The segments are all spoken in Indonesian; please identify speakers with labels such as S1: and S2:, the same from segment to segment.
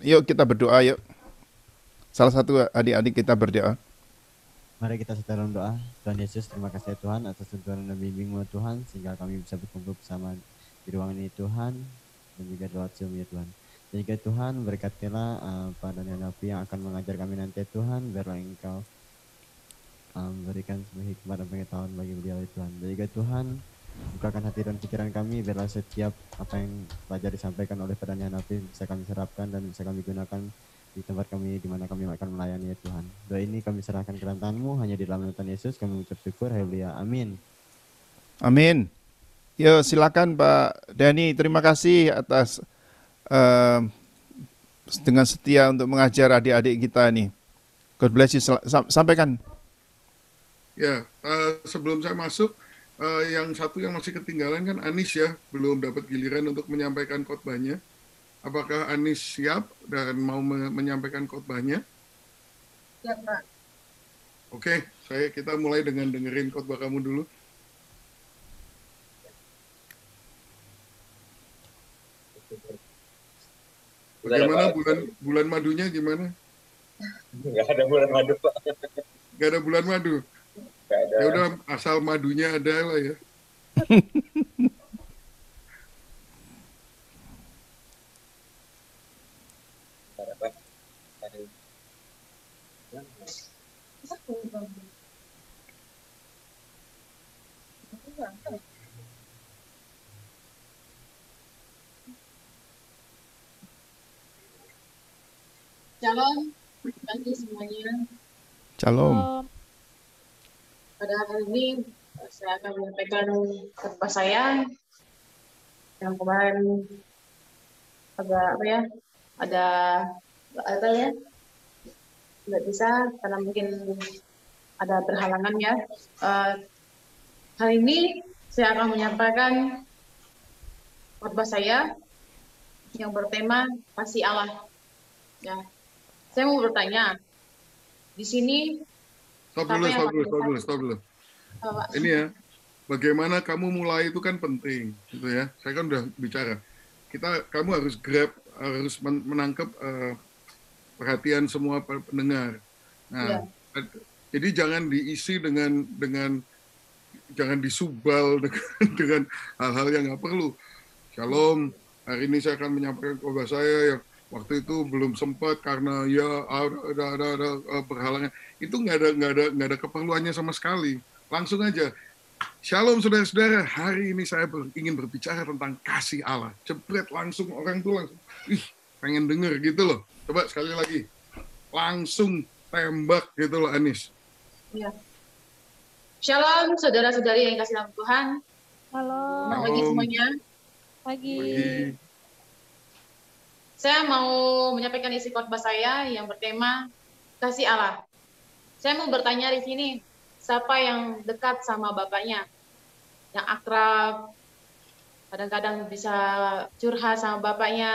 S1: Yuk kita berdoa yuk. Salah satu adik-adik kita berdoa.
S2: Mari kita sedang dalam doa. Tuhan Yesus, terima kasih ya Tuhan atas tuntunan dan bimbing-Mu Tuhan, sehingga kami bisa berkumpul bersama di ruangan ini Tuhan, dan juga lewat Zoom ya Tuhan. Dan juga Tuhan, berkatilah Pak Daniel Napi yang akan mengajar kami nanti ya Tuhan, biarlah Engkau berikan semua hikmat dan pengetahuan bagi beliau ya Tuhan. Dan juga Tuhan, bukakan hati dan pikiran kami, biarlah setiap apa yang belajar disampaikan oleh Pak Daniel Napi bisa kami serapkan dan bisa kami gunakan di tempat kami di mana kami akan melayani ya Tuhan. Doa ini kami serahkan ke dalam-Mu, hanya di dalam nama Tuhan Yesus kami mengucap syukur. Haleluya. Amin.
S1: Amin. Yuk silakan Pak Dani. Terima kasih atas eh, dengan setia untuk mengajar adik-adik kita nih. God bless you. Sampaikan.
S3: Ya, sebelum saya masuk, yang satu yang masih ketinggalan kan Anis ya, belum dapat giliran untuk menyampaikan khotbahnya. Apakah Anis siap dan mau menyampaikan khotbahnya?
S4: Ya, Pak.
S3: Oke, kita mulai dengan dengerin khotbah kamu dulu. Bagaimana bulan madunya gimana?
S5: Nggak ada bulan madu, Pak.
S3: Nggak ada bulan madu?
S5: Nggak ada.
S3: Ya udah, asal madunya ada lah ya.
S4: Shalom bagi semuanya.
S1: Shalom.
S4: Pada hari ini saya akan menyampaikan khotbah saya yang kemarin agak ada nggak bisa karena mungkin ada berhalangan ya. Hari ini saya akan menyampaikan khotbah saya yang bertema kasih Allah. Ya, saya mau bertanya di sini.
S3: Stop dulu. Ini ya, bagaimana kamu mulai itu kan penting, gitu ya. Saya kan udah bicara. Kamu harus harus menangkap perhatian semua pendengar. Nah, jadi jangan diisi dengan jangan disubal dengan hal-hal yang nggak perlu. Shalom, hari ini saya akan menyampaikan khotbah saya yang waktu itu belum sempat karena ya ada berhalangan. Itu nggak ada keperluannya sama sekali. Langsung aja. Shalom saudara-saudara, hari ini saya ingin berbicara tentang kasih Allah. Jebret langsung, orang tuh langsung, pengen denger gitu loh. Coba sekali lagi, langsung tembak gitu loh Anis.
S4: Ya. Shalom saudara-saudari yang kasih dalam Tuhan.
S6: Halo.
S4: Pagi semuanya.
S6: Pagi.
S4: Saya mau menyampaikan isi khotbah saya yang bertema kasih Allah. Saya mau bertanya di sini, siapa yang dekat sama bapaknya? Yang akrab, kadang-kadang bisa curhat sama bapaknya.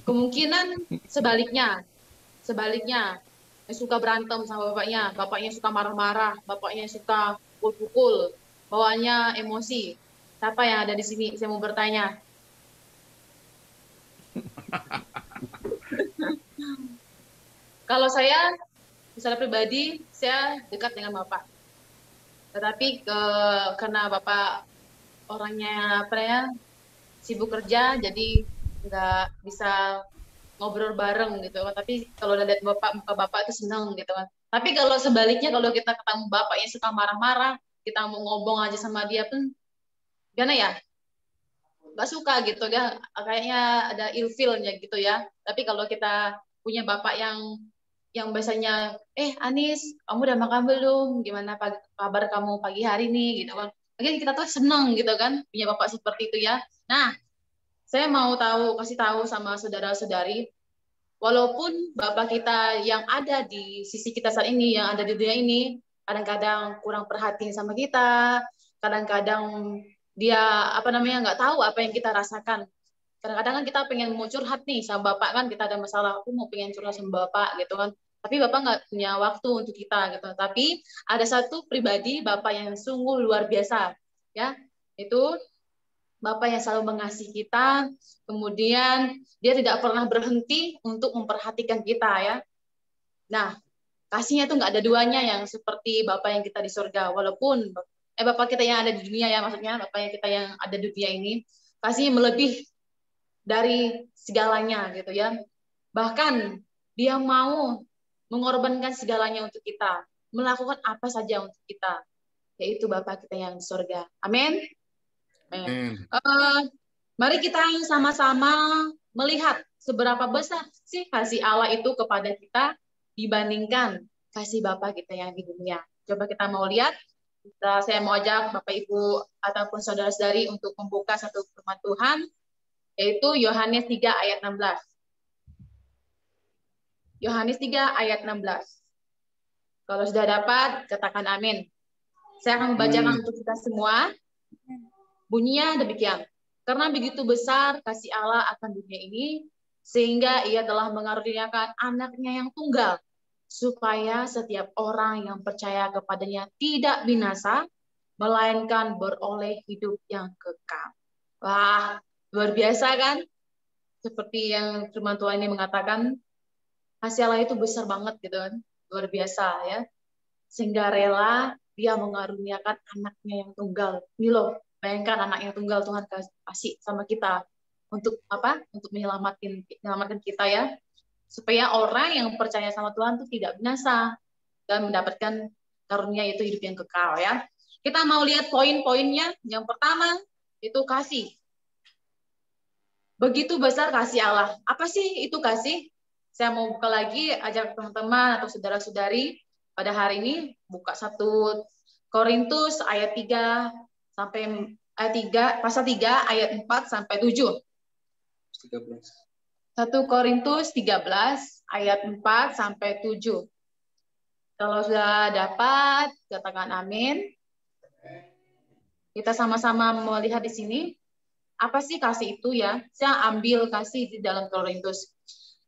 S4: Kemungkinan sebaliknya, yang suka berantem sama bapaknya suka marah-marah, bapaknya suka pukul-pukul, bawaannya emosi. Siapa yang ada di sini? Saya mau bertanya. Kalau saya, secara pribadi, saya dekat dengan bapak. Tetapi karena bapak orangnya sibuk kerja, jadi nggak bisa ngobrol bareng gitu kan. Tapi kalau lihat muka bapak itu senang gitu kan. Tapi kalau sebaliknya, kalau kita ketemu bapaknya suka marah-marah, kita mau ngomong aja sama dia pun, gimana ya? Nggak suka gitu ya, kayaknya ada ilfilnya gitu ya. Tapi kalau kita punya bapak yang biasanya, Anis, kamu udah makan belum? Gimana kabar kamu pagi hari ini gitu kan? Mungkin kita tuh seneng gitu kan punya bapak seperti itu ya. Nah, saya mau kasih tahu sama saudara-saudari, walaupun bapak kita yang ada di sisi kita saat ini, yang ada di dunia ini, kadang-kadang kurang perhatian sama kita, kadang-kadang dia nggak tahu apa yang kita rasakan. Kadang-kadang kan kita pengen mau curhat nih sama bapak kan, kita ada masalah, aku mau pengen curhat sama bapak gitu kan. Tapi bapak nggak punya waktu untuk kita gitu. Tapi ada satu pribadi bapak yang sungguh luar biasa, ya, itu Bapa yang selalu mengasihi kita, kemudian dia tidak pernah berhenti untuk memperhatikan kita ya. Nah, kasihnya itu nggak ada duanya yang seperti Bapa yang kita di surga. Walaupun Bapa kita yang ada di dunia ya, maksudnya Bapa yang kita yang ada di dunia ini, kasihnya melebih dari segalanya gitu ya. Bahkan dia mau mengorbankan segalanya untuk kita, melakukan apa saja untuk kita, yaitu Bapa kita yang di surga. Amin. Mari kita sama-sama melihat seberapa besar sih kasih Allah itu kepada kita dibandingkan kasih Bapa kita yang di dunia. Coba kita mau lihat. Saya mau ajak Bapak Ibu ataupun saudara-saudari untuk membuka satu firman Tuhan, yaitu Yohanes 3 ayat 16. Yohanes 3 ayat 16. Kalau sudah dapat, katakan amin. Saya akan membacakan untuk kita semua. Bunyinya demikian. Karena begitu besar kasih Allah akan dunia ini, sehingga ia telah mengaruniakan anaknya yang tunggal, supaya setiap orang yang percaya kepadanya tidak binasa, melainkan beroleh hidup yang kekal. Wah, luar biasa kan? Seperti yang firman Tuhan ini mengatakan, kasih Allah itu besar banget gitu kan, luar biasa ya. Sehingga rela dia mengaruniakan anaknya yang tunggal. Ini loh, bayangkan anak yang tunggal Tuhan kasih sama kita untuk apa? Untuk menyelamatkan kita ya, supaya orang yang percaya sama Tuhan itu tidak binasa dan mendapatkan karunia itu hidup yang kekal ya. Kita mau lihat poin-poinnya. Yang pertama itu kasih. Begitu besar kasih Allah. Apa sih itu kasih? Saya mau buka lagi, ajak teman-teman atau saudara-saudari pada hari ini buka 1 Korintus ayat 3 sampai ayat 3 pasal 3 ayat 4 sampai 7. 1 Korintus 13 ayat 4 sampai 7. Kalau sudah dapat, katakan amin. Kita sama-sama melihat di sini. Apa sih kasih itu ya? Saya ambil kasih di dalam Korintus.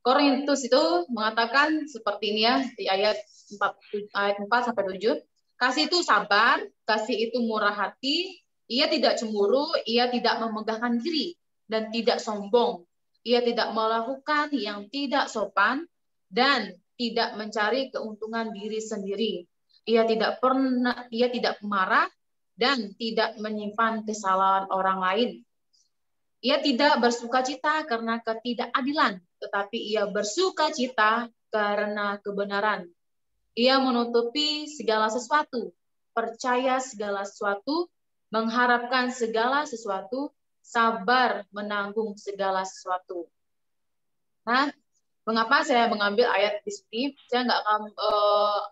S4: Korintus itu mengatakan seperti ini ya, di ayat 4 sampai 7. Kasih itu sabar, kasih itu murah hati, ia tidak cemburu, ia tidak memegahkan diri, dan tidak sombong. Ia tidak melakukan yang tidak sopan, dan tidak mencari keuntungan diri sendiri. Ia tidak marah, dan tidak menyimpan kesalahan orang lain. Ia tidak bersukacita karena ketidakadilan, tetapi ia bersukacita karena kebenaran. Ia menutupi segala sesuatu, percaya segala sesuatu, mengharapkan segala sesuatu, sabar menanggung segala sesuatu. Nah, mengapa saya mengambil ayat di sini? Saya nggak akan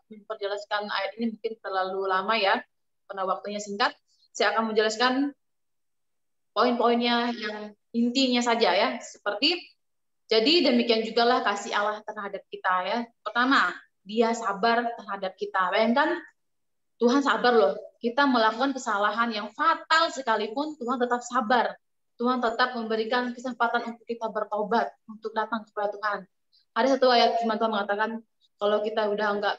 S4: memperjelaskan ayat ini, mungkin terlalu lama ya, karena waktunya singkat. Saya akan menjelaskan poin-poinnya yang intinya saja ya, seperti jadi demikian jugalah kasih Allah terhadap kita ya. Pertama, dia sabar terhadap kita. Bayangkan Tuhan sabar loh. Kita melakukan kesalahan yang fatal sekalipun Tuhan tetap sabar. Tuhan tetap memberikan kesempatan untuk kita bertobat, untuk datang kepada Tuhan. Ada satu ayat firman Tuhan mengatakan kalau kita udah nggak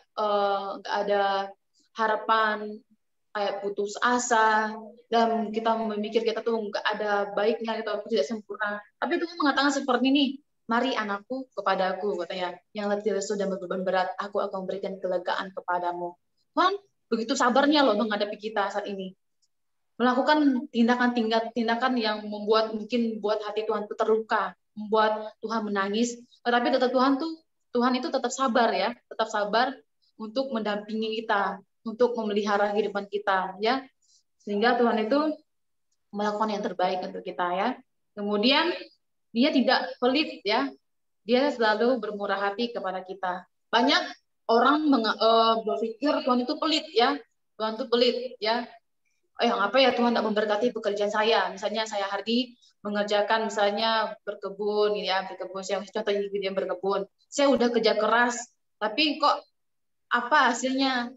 S4: ada harapan, kayak putus asa, dan kita memikir kita tuh nggak ada baiknya, kita tidak sempurna. Tapi Tuhan mengatakan seperti ini, mari anakku kepadaku, katanya, yang letih lesu dan beban berat, aku akan memberikan kelegaan kepadamu. Tuhan begitu sabarnya loh menghadapi kita saat ini. Melakukan tindakan yang membuat mungkin buat hati Tuhan itu terluka, membuat Tuhan menangis. Tetapi tetap Tuhan itu tetap sabar ya, tetap sabar untuk mendampingi kita, untuk memelihara kehidupan kita ya, sehingga Tuhan itu melakukan yang terbaik untuk kita ya. Kemudian dia tidak pelit ya, dia selalu bermurah hati kepada kita. Banyak orang berpikir Tuhan itu pelit ya, Tuhan itu pelit ya. Apa ya Tuhan tidak memberkati pekerjaan saya, misalnya saya Hardi mengerjakan misalnya berkebun ya, saya contohnya dia berkebun, saya udah kerja keras tapi kok apa hasilnya?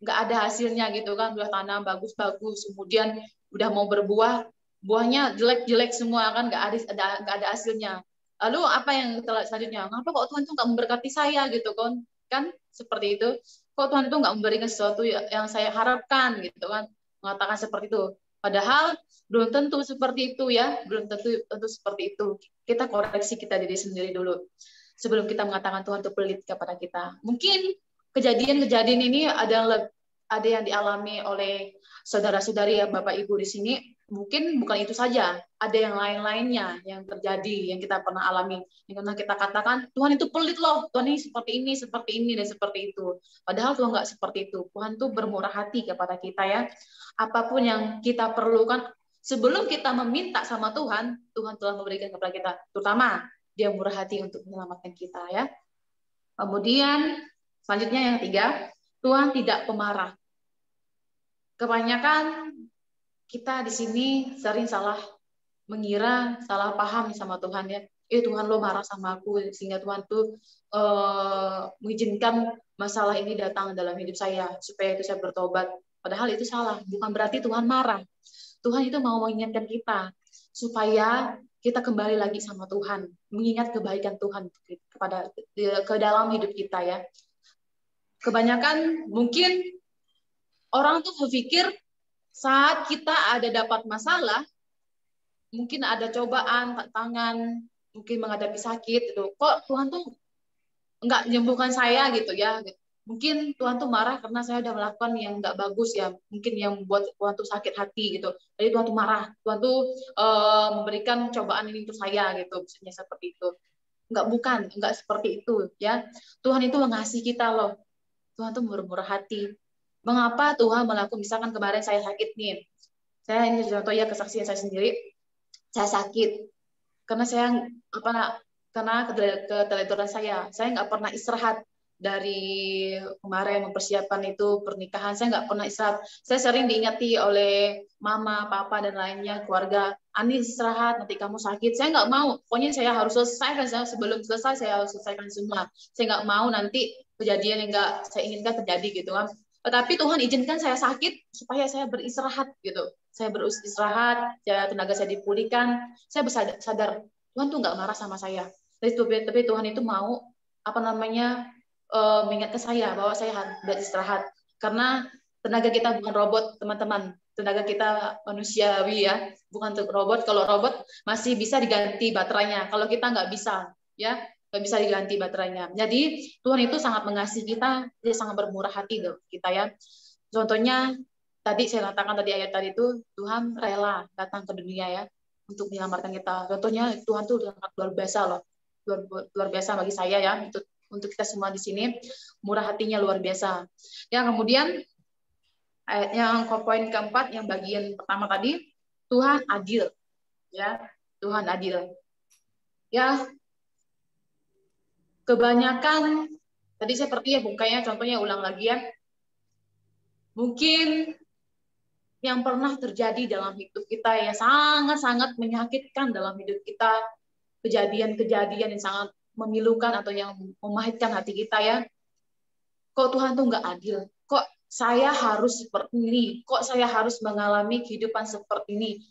S4: Nggak ada hasilnya gitu kan, udah tanam bagus-bagus, kemudian udah mau berbuah, buahnya jelek-jelek semua kan, nggak ada hasilnya. Lalu apa yang selanjutnya? Kenapa kok Tuhan itu nggak memberkati saya gitu kan seperti itu? Kok Tuhan itu nggak memberikan sesuatu yang saya harapkan gitu kan? Mengatakan seperti itu. Padahal Belum tentu seperti itu ya, belum tentu seperti itu. Kita koreksi kita diri sendiri dulu sebelum kita mengatakan Tuhan itu pelit kepada kita. Mungkin kejadian-kejadian ini ada yang dialami oleh saudara-saudari ya Bapak Ibu di sini. Mungkin bukan itu saja, ada yang lain-lainnya yang terjadi, yang kita pernah alami, yang pernah kita katakan Tuhan itu pelit loh, Tuhan ini, seperti ini dan seperti itu. Padahal Tuhan nggak seperti itu. Tuhan tuh bermurah hati kepada kita ya. Apapun yang kita perlukan, sebelum kita meminta sama Tuhan, Tuhan telah memberikan kepada kita. Terutama Dia murah hati untuk menyelamatkan kita ya. Kemudian selanjutnya yang ketiga, Tuhan tidak pemarah. Kebanyakan kita di sini sering salah mengira, salah paham sama Tuhan ya. Tuhan lo marah sama aku sehingga Tuhan tuh mengizinkan masalah ini datang dalam hidup saya supaya itu saya bertobat. Padahal itu salah. Bukan berarti Tuhan marah. Tuhan itu mau mengingatkan kita supaya kita kembali lagi sama Tuhan, mengingat kebaikan Tuhan ke dalam hidup kita ya. Kebanyakan mungkin orang tuh berpikir saat kita ada dapat masalah, mungkin ada cobaan, tantangan, mungkin menghadapi sakit, itu kok Tuhan tuh nggak menyembuhkan saya gitu ya. Mungkin Tuhan tuh marah karena saya udah melakukan yang nggak bagus ya, mungkin yang membuat Tuhan tuh sakit hati gitu. Jadi Tuhan tuh marah, Tuhan tuh memberikan cobaan ini untuk saya gitu, misalnya seperti itu. Nggak seperti itu ya. Tuhan itu mengasihi kita loh. Tuhan tuh bermurah hati. Mengapa Tuhan melakukan, misalkan kemarin saya sakit nih, saya ini contoh ya kesaksian saya sendiri, saya sakit karena karena keteledoran saya nggak pernah istirahat dari kemarin mempersiapkan itu pernikahan, saya nggak pernah istirahat. Saya sering diingati oleh mama, papa dan lainnya keluarga, Ani istirahat, nanti kamu sakit. Saya nggak mau, pokoknya saya harus selesai, sebelum selesai saya harus selesaikan semua. Saya nggak mau nanti kejadian yang nggak saya inginkan terjadi gitu kan. Tetapi Tuhan izinkan saya sakit supaya saya beristirahat gitu. Saya beristirahat, tenaga saya dipulihkan. Saya sadar Tuhan tuh nggak marah sama saya. Tapi Tuhan itu mau mengingatkan saya bahwa saya harus beristirahat. Karena tenaga kita bukan robot, teman-teman. Tenaga kita manusiawi ya, bukan robot. Kalau robot masih bisa diganti baterainya. Kalau kita nggak bisa, ya nggak bisa diganti baterainya. Jadi Tuhan itu sangat mengasihi kita, Dia sangat bermurah hati loh kita ya. Contohnya tadi saya katakan tadi ayat tadi itu Tuhan rela datang ke dunia ya untuk menyelamatkan kita. Contohnya Tuhan tuh sangat luar biasa loh, luar biasa bagi saya ya, untuk kita semua di sini, murah hatinya luar biasa. Ya kemudian ayat yang poin keempat yang bagian pertama tadi, Tuhan adil ya, Tuhan adil ya. Kebanyakan tadi seperti ya bukanya contohnya ulang lagi ya. Mungkin yang pernah terjadi dalam hidup kita yang sangat-sangat menyakitkan dalam hidup kita, kejadian-kejadian yang sangat memilukan atau yang memahitkan hati kita ya. Kok Tuhan tuh nggak adil? Kok saya harus seperti ini? Kok saya harus mengalami kehidupan seperti ini?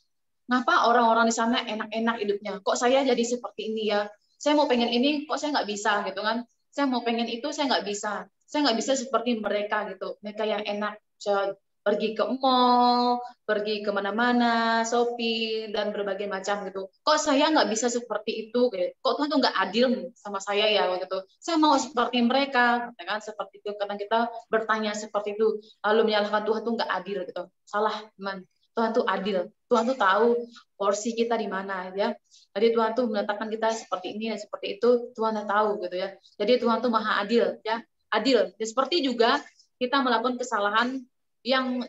S4: Ngapa orang-orang di sana enak-enak hidupnya? Kok saya jadi seperti ini ya? Saya mau pengen ini, kok saya nggak bisa gitu kan? Saya mau pengen itu, saya nggak bisa. Saya nggak bisa seperti mereka gitu. Mereka yang enak, bisa pergi ke mall, pergi kemana-mana, shopping dan berbagai macam gitu. Kok saya nggak bisa seperti itu? Gitu. Kok Tuhan tuh nggak adil sama saya ya gitu. Saya mau seperti mereka, kan seperti itu. Karena kita bertanya seperti itu, lalu menyalahkan Tuhan tuh nggak adil gitu. Salah, teman. Tuhan tuh adil. Tuhan tuh tahu porsi kita di mana ya. Jadi Tuhan tuh menetapkan kita seperti ini dan seperti itu, Tuhan tahu gitu ya. Jadi Tuhan tuh maha adil ya, adil. Dan seperti juga kita melakukan kesalahan yang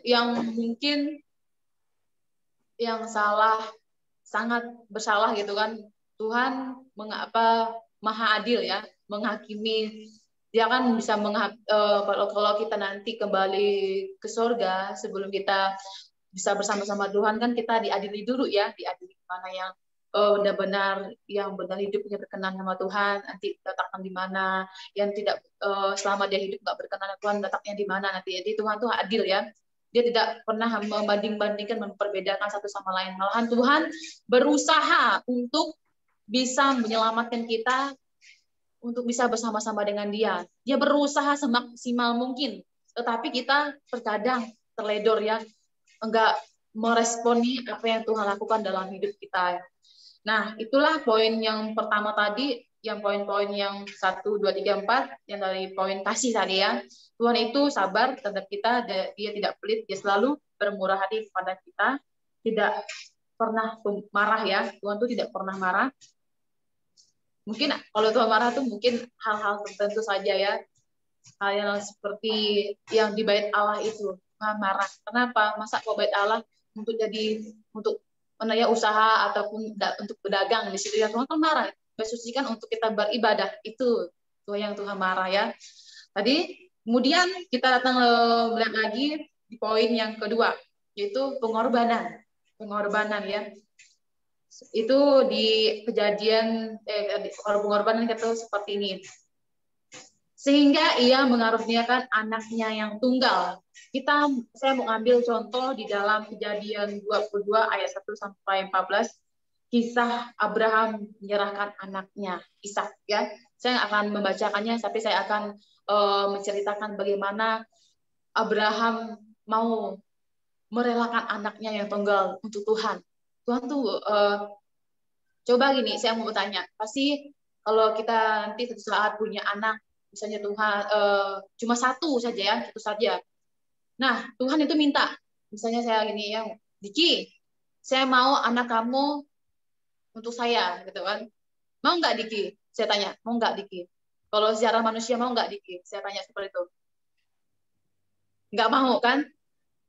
S4: mungkin yang salah, sangat bersalah gitu kan. Tuhan mengapa maha adil ya, menghakimi. Dia kan bisa kalau kita nanti kembali ke surga sebelum kita bisa bersama-sama Tuhan kan kita diadili dulu ya, diadili mana yang benar-benar yang benar hidupnya berkenan sama Tuhan, nanti letakkan di mana, yang tidak selama dia hidup nggak berkenan sama Tuhan letaknya di mana nanti. Jadi Tuhan tuh adil ya, dia tidak pernah membanding-bandingkan, memperbedakan satu sama lain. Malahan Tuhan berusaha untuk bisa menyelamatkan kita, untuk bisa bersama-sama dengan Dia. Dia berusaha semaksimal mungkin, tetapi kita terkadang terledor ya, enggak meresponi apa yang Tuhan lakukan dalam hidup kita. Nah, itulah poin yang pertama tadi, yang poin-poin yang 1, 2, 3, 4, yang dari poin kasih tadi ya. Tuhan itu sabar terhadap kita, dia tidak pelit, dia selalu bermurah hati kepada kita, tidak pernah marah ya. Tuhan itu tidak pernah marah. Mungkin kalau Tuhan marah tuh mungkin hal-hal tertentu saja ya. Hal yang seperti yang di bait Allah itu marah. Kenapa? Masa kok bait Allah untuk menaya usaha ataupun untuk berdagang di situ ya Tuhan kan marah. Mensucikan untuk kita beribadah itu yang Tuhan marah ya. Tadi kemudian kita datang melihat lagi di poin yang kedua yaitu pengorbanan ya. Itu di kejadian pengorbanan itu seperti ini. Sehingga ia mengaruniakan anaknya yang tunggal. Saya mau ambil contoh di dalam Kejadian 22 ayat 1 sampai 14, kisah Abraham menyerahkan anaknya Ishak ya. Saya akan membacakannya, tapi saya akan menceritakan bagaimana Abraham mau merelakan anaknya yang tunggal untuk Tuhan. Tuhan tuh coba gini, saya mau bertanya, pasti kalau kita nanti suatu saat punya anak, misalnya Tuhan cuma satu saja ya, satu saja. Nah, Tuhan itu minta, misalnya saya gini ya, Diki, saya mau anak kamu untuk saya, gitu kan? Mau nggak Diki? Saya tanya, mau nggak Diki? Kalau secara manusia mau nggak Diki? Saya tanya seperti itu. Nggak mau kan?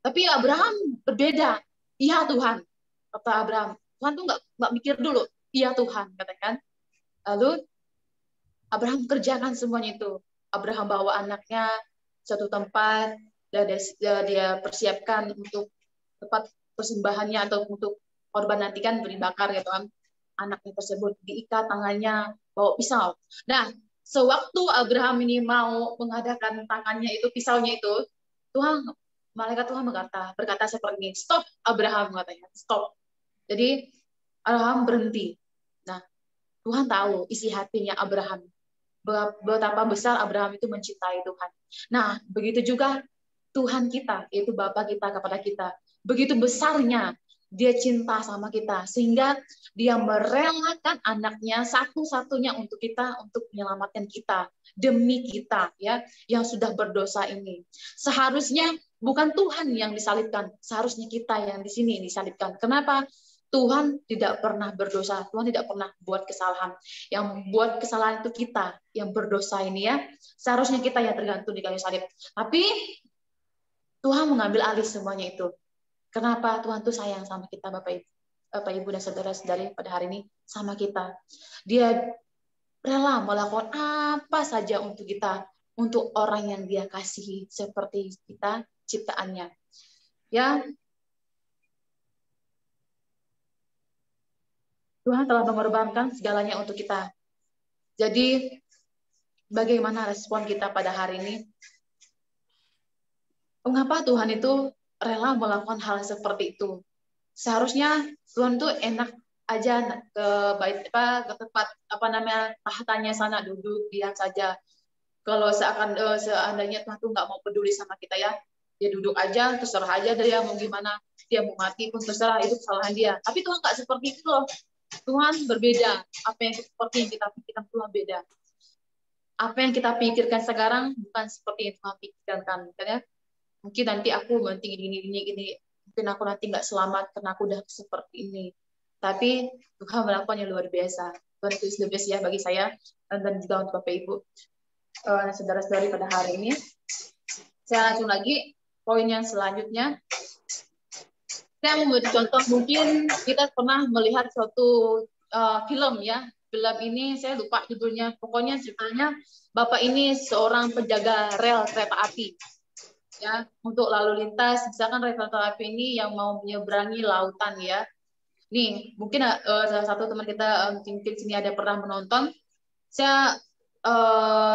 S4: Tapi Abraham berbeda. Iya Tuhan, kata Abraham. Tuhan tuh nggak mikir dulu. Iya Tuhan, katakan. Lalu Abraham kerjakan semuanya itu. Abraham bawa anaknya suatu tempat dan dia persiapkan untuk tempat persembahannya atau untuk korban nanti kan dibakar gitu kan. Anaknya tersebut diikat tangannya bawa pisau. Nah, sewaktu Abraham ini mau mengadakan tangannya itu pisaunya itu, malaikat Tuhan berkata seperti ini, stop Abraham katanya, stop. Jadi Abraham berhenti. Nah, Tuhan tahu isi hatinya Abraham. Betapa besar Abraham itu mencintai Tuhan. Nah, begitu juga Tuhan kita, yaitu Bapa kita kepada kita. Begitu besarnya dia cinta sama kita, sehingga dia merelakan anaknya satu-satunya untuk kita, untuk menyelamatkan kita, demi kita, ya, yang sudah berdosa ini. Seharusnya bukan Tuhan yang disalibkan, seharusnya kita yang di sini disalibkan. Kenapa? Tuhan tidak pernah berdosa, Tuhan tidak pernah buat kesalahan. Yang buat kesalahan itu kita yang berdosa ini ya. Seharusnya kita yang tergantung di kayu salib. Tapi Tuhan mengambil alih semuanya itu. Kenapa? Tuhan tuh sayang sama kita, Bapak Ibu dan saudara-saudari pada hari ini sama kita. Dia rela melakukan apa saja untuk kita, untuk orang yang Dia kasihi seperti kita ciptaannya. Ya, Tuhan telah mengorbankan segalanya untuk kita. Jadi, bagaimana respon kita pada hari ini? Mengapa Tuhan itu rela melakukan hal seperti itu? Seharusnya Tuhan tuh enak aja ke tempat tahtanya sana duduk diam saja. Kalau seandainya Tuhan tuh nggak mau peduli sama kita ya, dia duduk aja, terserah aja dia mau gimana, dia mau mati pun terserah, itu kesalahan dia. Tapi Tuhan nggak seperti itu loh. Tuhan berbeda. Apa yang seperti yang kita pikirkan Tuhan beda. Apa yang kita pikirkan sekarang bukan seperti yang Tuhan pikirkan. Ya? Mungkin nanti aku gini. Mungkin aku nanti nggak selamat karena aku udah seperti ini. Tapi Tuhan melakukan yang luar biasa. Tuhan itu luar biasa ya bagi saya dan juga untuk Bapak Ibu, saudara-saudari pada hari ini. Saya langsung lagi poin yang selanjutnya. Saya mau beri contoh, mungkin kita pernah melihat suatu film ya. Film ini saya lupa judulnya. Pokoknya ceritanya Bapak ini seorang penjaga rel kereta api. Ya, untuk lalu lintas, misalkan rel kereta api ini yang mau menyeberangi lautan ya. Nih, mungkin salah satu teman kita mungkin sini ada pernah menonton. Saya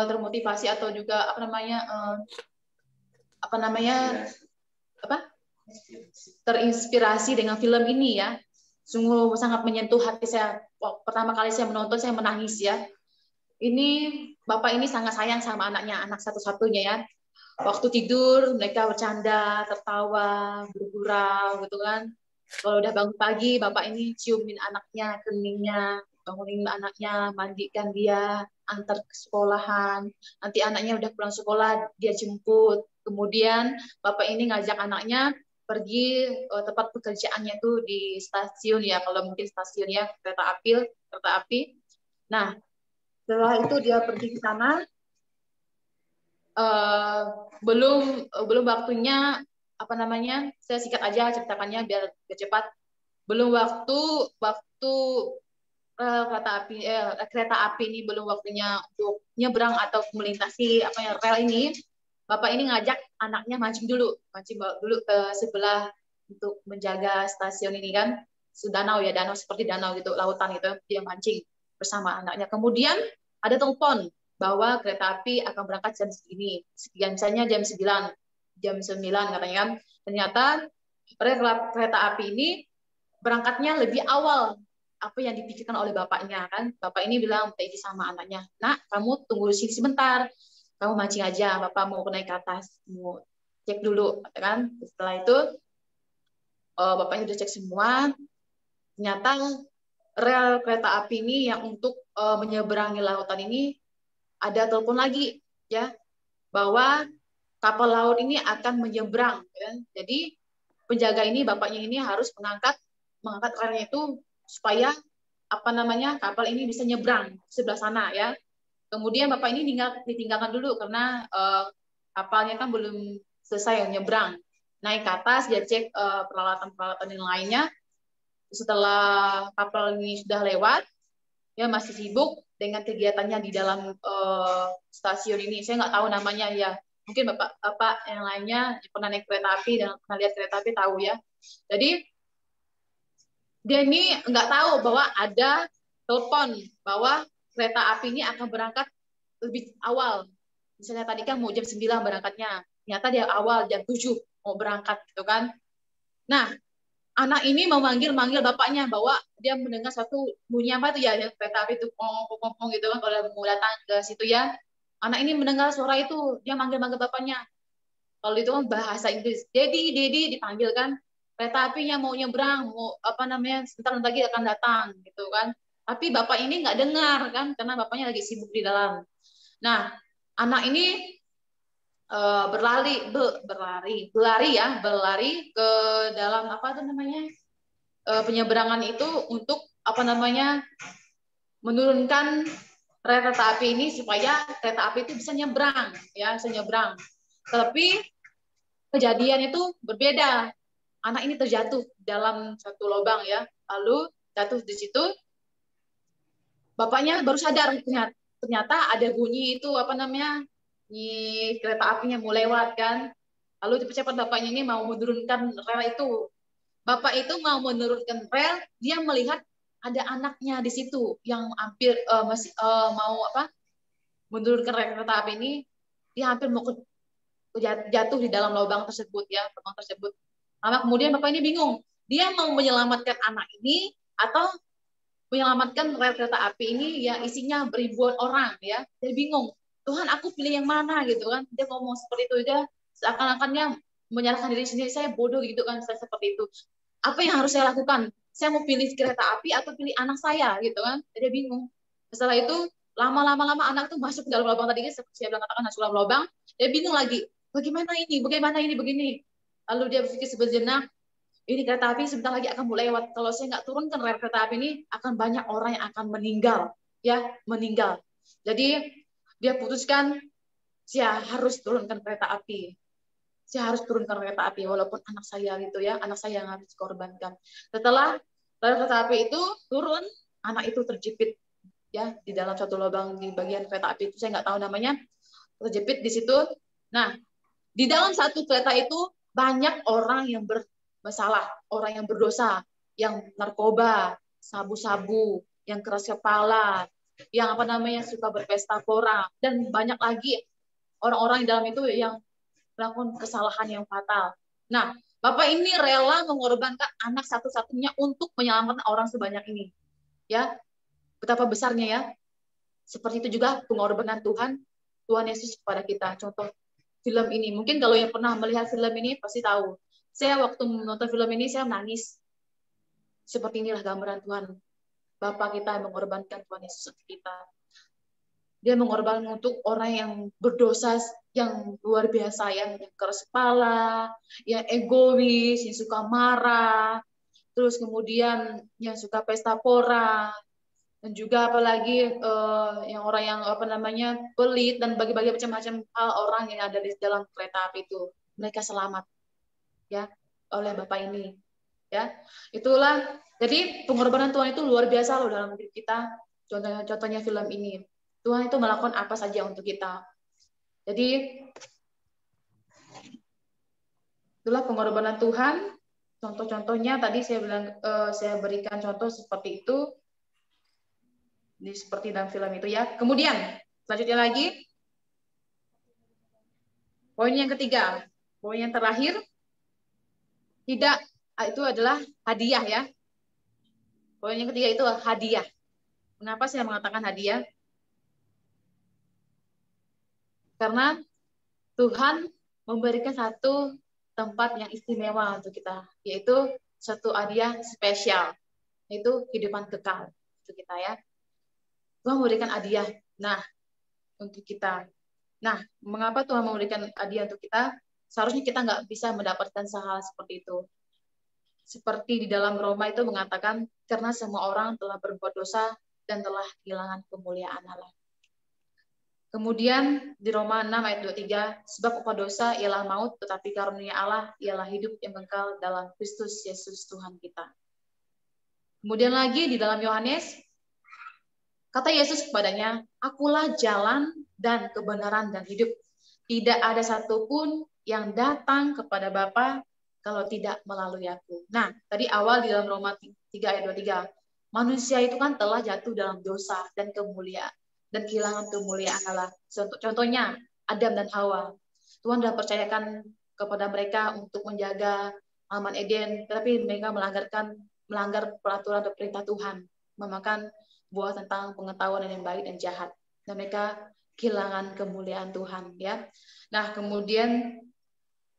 S4: termotivasi atau juga terinspirasi dengan film ini ya. Sungguh sangat menyentuh hati saya. Pertama kali saya menonton saya menangis ya. Ini Bapak ini sangat sayang sama anaknya, anak satu-satunya ya. Waktu tidur mereka bercanda, tertawa, bergurau gitu kan. Kalau udah bangun pagi, bapak ini ciumin anaknya, keningnya, bangunin anaknya, mandikan dia, antar ke sekolahan. Nanti anaknya udah pulang sekolah, dia jemput. Kemudian bapak ini ngajak anaknya pergi tempat pekerjaannya tuh di stasiun ya, kalau mungkin stasiun ya, kereta api. Nah, setelah itu dia pergi ke sana, belum waktunya, apa namanya, saya sikat aja ceritakannya biar cepat. Belum waktu kereta api ini belum waktunya untuk nyebrang atau melintasi apa ya rel ini, bapak ini ngajak anaknya mancing dulu ke sebelah untuk menjaga stasiun ini kan, danau ya, danau seperti danau gitu, lautan gitu, dia mancing bersama anaknya. Kemudian ada telepon bahwa kereta api akan berangkat jam segini, sekian, misalnya jam 9 katanya kan. Ternyata kereta api ini berangkatnya lebih awal apa yang dipikirkan oleh bapaknya kan. Bapak ini bilang tadi sama anaknya, "Nak, kamu tunggu di sini sebentar. Kamu mancing aja, Bapak mau naik ke atas, mau cek dulu," kan. Setelah itu bapaknya udah cek semua. Ternyata rel kereta api ini yang untuk menyeberangi lautan ini ada telepon lagi ya, bahwa kapal laut ini akan menyeberang ya. Jadi penjaga ini, bapaknya ini harus mengangkat relnya itu supaya apa namanya, kapal ini bisa nyebrang sebelah sana ya. Kemudian bapak ini ditinggalkan dulu karena kapalnya kan belum selesai nyebrang. Naik ke atas, dia cek peralatan-peralatan yang lainnya. Setelah kapal ini sudah lewat, ya masih sibuk dengan kegiatannya di dalam stasiun ini. Saya nggak tahu namanya ya. Mungkin bapak yang lainnya pernah naik kereta api dan pernah lihat kereta api tahu ya. Jadi dia ini nggak tahu bahwa ada telepon bahwa kereta api ini akan berangkat lebih awal. Misalnya tadi kan mau jam 9 berangkatnya, ternyata dia awal jam 7 mau berangkat gitu kan. Nah, anak ini memanggil bapaknya bahwa dia mendengar satu bunyi apa itu ya, kereta api itu pong gitu kan kalau mau datang ke situ ya. Anak ini mendengar suara itu, dia manggil bapaknya. Kalau itu kan bahasa Inggris, Dedi dipanggil kan. Kereta apinya mau nyebrang, mau apa namanya, sebentar lagi akan datang gitu kan. Tapi bapak ini nggak dengar kan, karena bapaknya lagi sibuk di dalam. Nah, anak ini berlari ke dalam apa itu namanya, penyeberangan itu untuk apa namanya, menurunkan rel kereta api ini supaya kereta api itu bisa nyebrang ya, bisa nyebrang. Tapi kejadian itu berbeda. Anak ini terjatuh dalam satu lubang ya, lalu jatuh di situ. Bapaknya baru sadar, ternyata ada bunyi itu apa namanya, bunyi kereta apinya mau lewat kan. Lalu cepat-cepat bapaknya ini mau menurunkan rel itu. Bapak itu mau menurunkan rel, dia melihat ada anaknya di situ yang hampir masih mau apa, menurunkan rel kereta api ini. Dia hampir mau jatuh di dalam lubang tersebut ya, lubang tersebut. Lama kemudian bapak ini bingung, dia mau menyelamatkan anak ini atau menyelamatkan rel kereta api ini yang isinya beribuan orang ya. Dia bingung, Tuhan aku pilih yang mana gitu kan. Dia ngomong seperti itu, dia seakan-akannya menyalahkan diri sendiri, saya bodoh gitu kan, saya seperti itu. Apa yang harus saya lakukan? Saya mau pilih kereta api atau pilih anak saya gitu kan. Dia bingung. Setelah itu lama-lama anak itu masuk ke dalam lubang tadi, seperti saya bilang katakan masuk dalam lubang. Dia bingung lagi, bagaimana ini begini. Lalu dia berpikir sejenak, ini kereta api sebentar lagi akan mulai lewat. Kalau saya nggak turunkan rel kereta api ini, akan banyak orang yang akan meninggal. Jadi dia putuskan, saya harus turunkan kereta api. Saya harus turunkan kereta api walaupun anak saya gitu ya, anak saya yang harus dikorbankan. Setelah rel kereta api itu turun, anak itu terjepit ya di dalam satu lubang di bagian kereta api itu, saya nggak tahu namanya, terjepit di situ. Nah, di dalam satu kereta itu banyak orang yang bermasalah, orang yang berdosa, yang narkoba, sabu-sabu, yang keras kepala, yang apa namanya suka berpesta pora, dan banyak lagi orang-orang di dalam itu yang melakukan kesalahan yang fatal. Nah, Bapak ini rela mengorbankan anak satu-satunya untuk menyelamatkan orang sebanyak ini. Ya, betapa besarnya ya. Seperti itu juga pengorbanan Tuhan Yesus kepada kita. Contoh film ini. Mungkin kalau yang pernah melihat film ini pasti tahu. Saya waktu menonton film ini saya menangis. Seperti inilah gambaran Tuhan. Bapa kita yang mengorbankan Tuhan Yesus untuk kita. Dia mengorbankan untuk orang yang berdosa yang luar biasa, yang keras kepala, yang egois, yang suka marah, terus kemudian yang suka pesta pora, dan juga apalagi yang orang yang pelit dan bagi-bagi macam-macam hal orang yang ada di dalam kereta api itu. Mereka selamat ya oleh Bapak ini. Ya, itulah. Jadi pengorbanan Tuhan itu luar biasa loh dalam hidup kita. Contohnya film ini. Tuhan itu melakukan apa saja untuk kita. Jadi itulah pengorbanan Tuhan. Contoh-contohnya tadi saya berikan contoh seperti itu. Seperti dalam film itu ya. Kemudian selanjutnya lagi poin yang ketiga, poin yang terakhir, tidak itu adalah hadiah ya. Poin yang ketiga itu hadiah. Kenapa saya mengatakan hadiah? Karena Tuhan memberikan satu tempat yang istimewa untuk kita, yaitu satu hadiah spesial, yaitu kehidupan kekal untuk kita ya. Tuhan memberikan hadiah, untuk kita. Nah, mengapa Tuhan memberikan hadiah untuk kita? Seharusnya kita nggak bisa mendapatkan hal seperti itu. Seperti di dalam Roma itu mengatakan, karena semua orang telah berbuat dosa dan telah kehilangan kemuliaan Allah. Kemudian di Roma 6 ayat 23, sebab upah dosa ialah maut, tetapi karunia Allah ialah hidup yang kekal dalam Kristus Yesus Tuhan kita. Kemudian lagi di dalam Yohanes, kata Yesus kepadanya, akulah jalan dan kebenaran dan hidup. Tidak ada satupun yang datang kepada Bapa kalau tidak melalui aku. Nah, tadi awal di dalam Roma 3 ayat 23, manusia itu kan telah jatuh dalam dosa dan kemuliaan dan kehilangan kemuliaan Allah. Contohnya Adam dan Hawa. Tuhan sudah percayakan kepada mereka untuk menjaga Taman Eden, tapi mereka melanggar peraturan dan perintah Tuhan, memakan buah tentang pengetahuan yang baik dan jahat, dan mereka kehilangan kemuliaan Tuhan ya. Nah, kemudian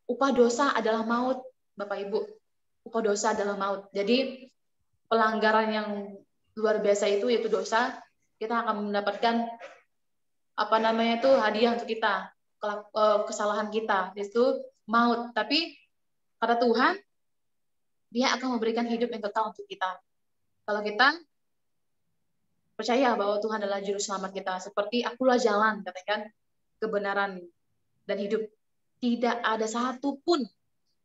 S4: upah dosa adalah maut, Bapak Ibu. Upah dosa adalah maut. Jadi pelanggaran yang luar biasa itu yaitu dosa, kita akan mendapatkan hadiah untuk kita, kesalahan kita, yaitu maut. Tapi kata Tuhan, Dia akan memberikan hidup yang kekal untuk kita. Kalau kita percaya bahwa Tuhan adalah juru selamat kita, seperti akulah jalan, katakan, kebenaran dan hidup. Tidak ada satupun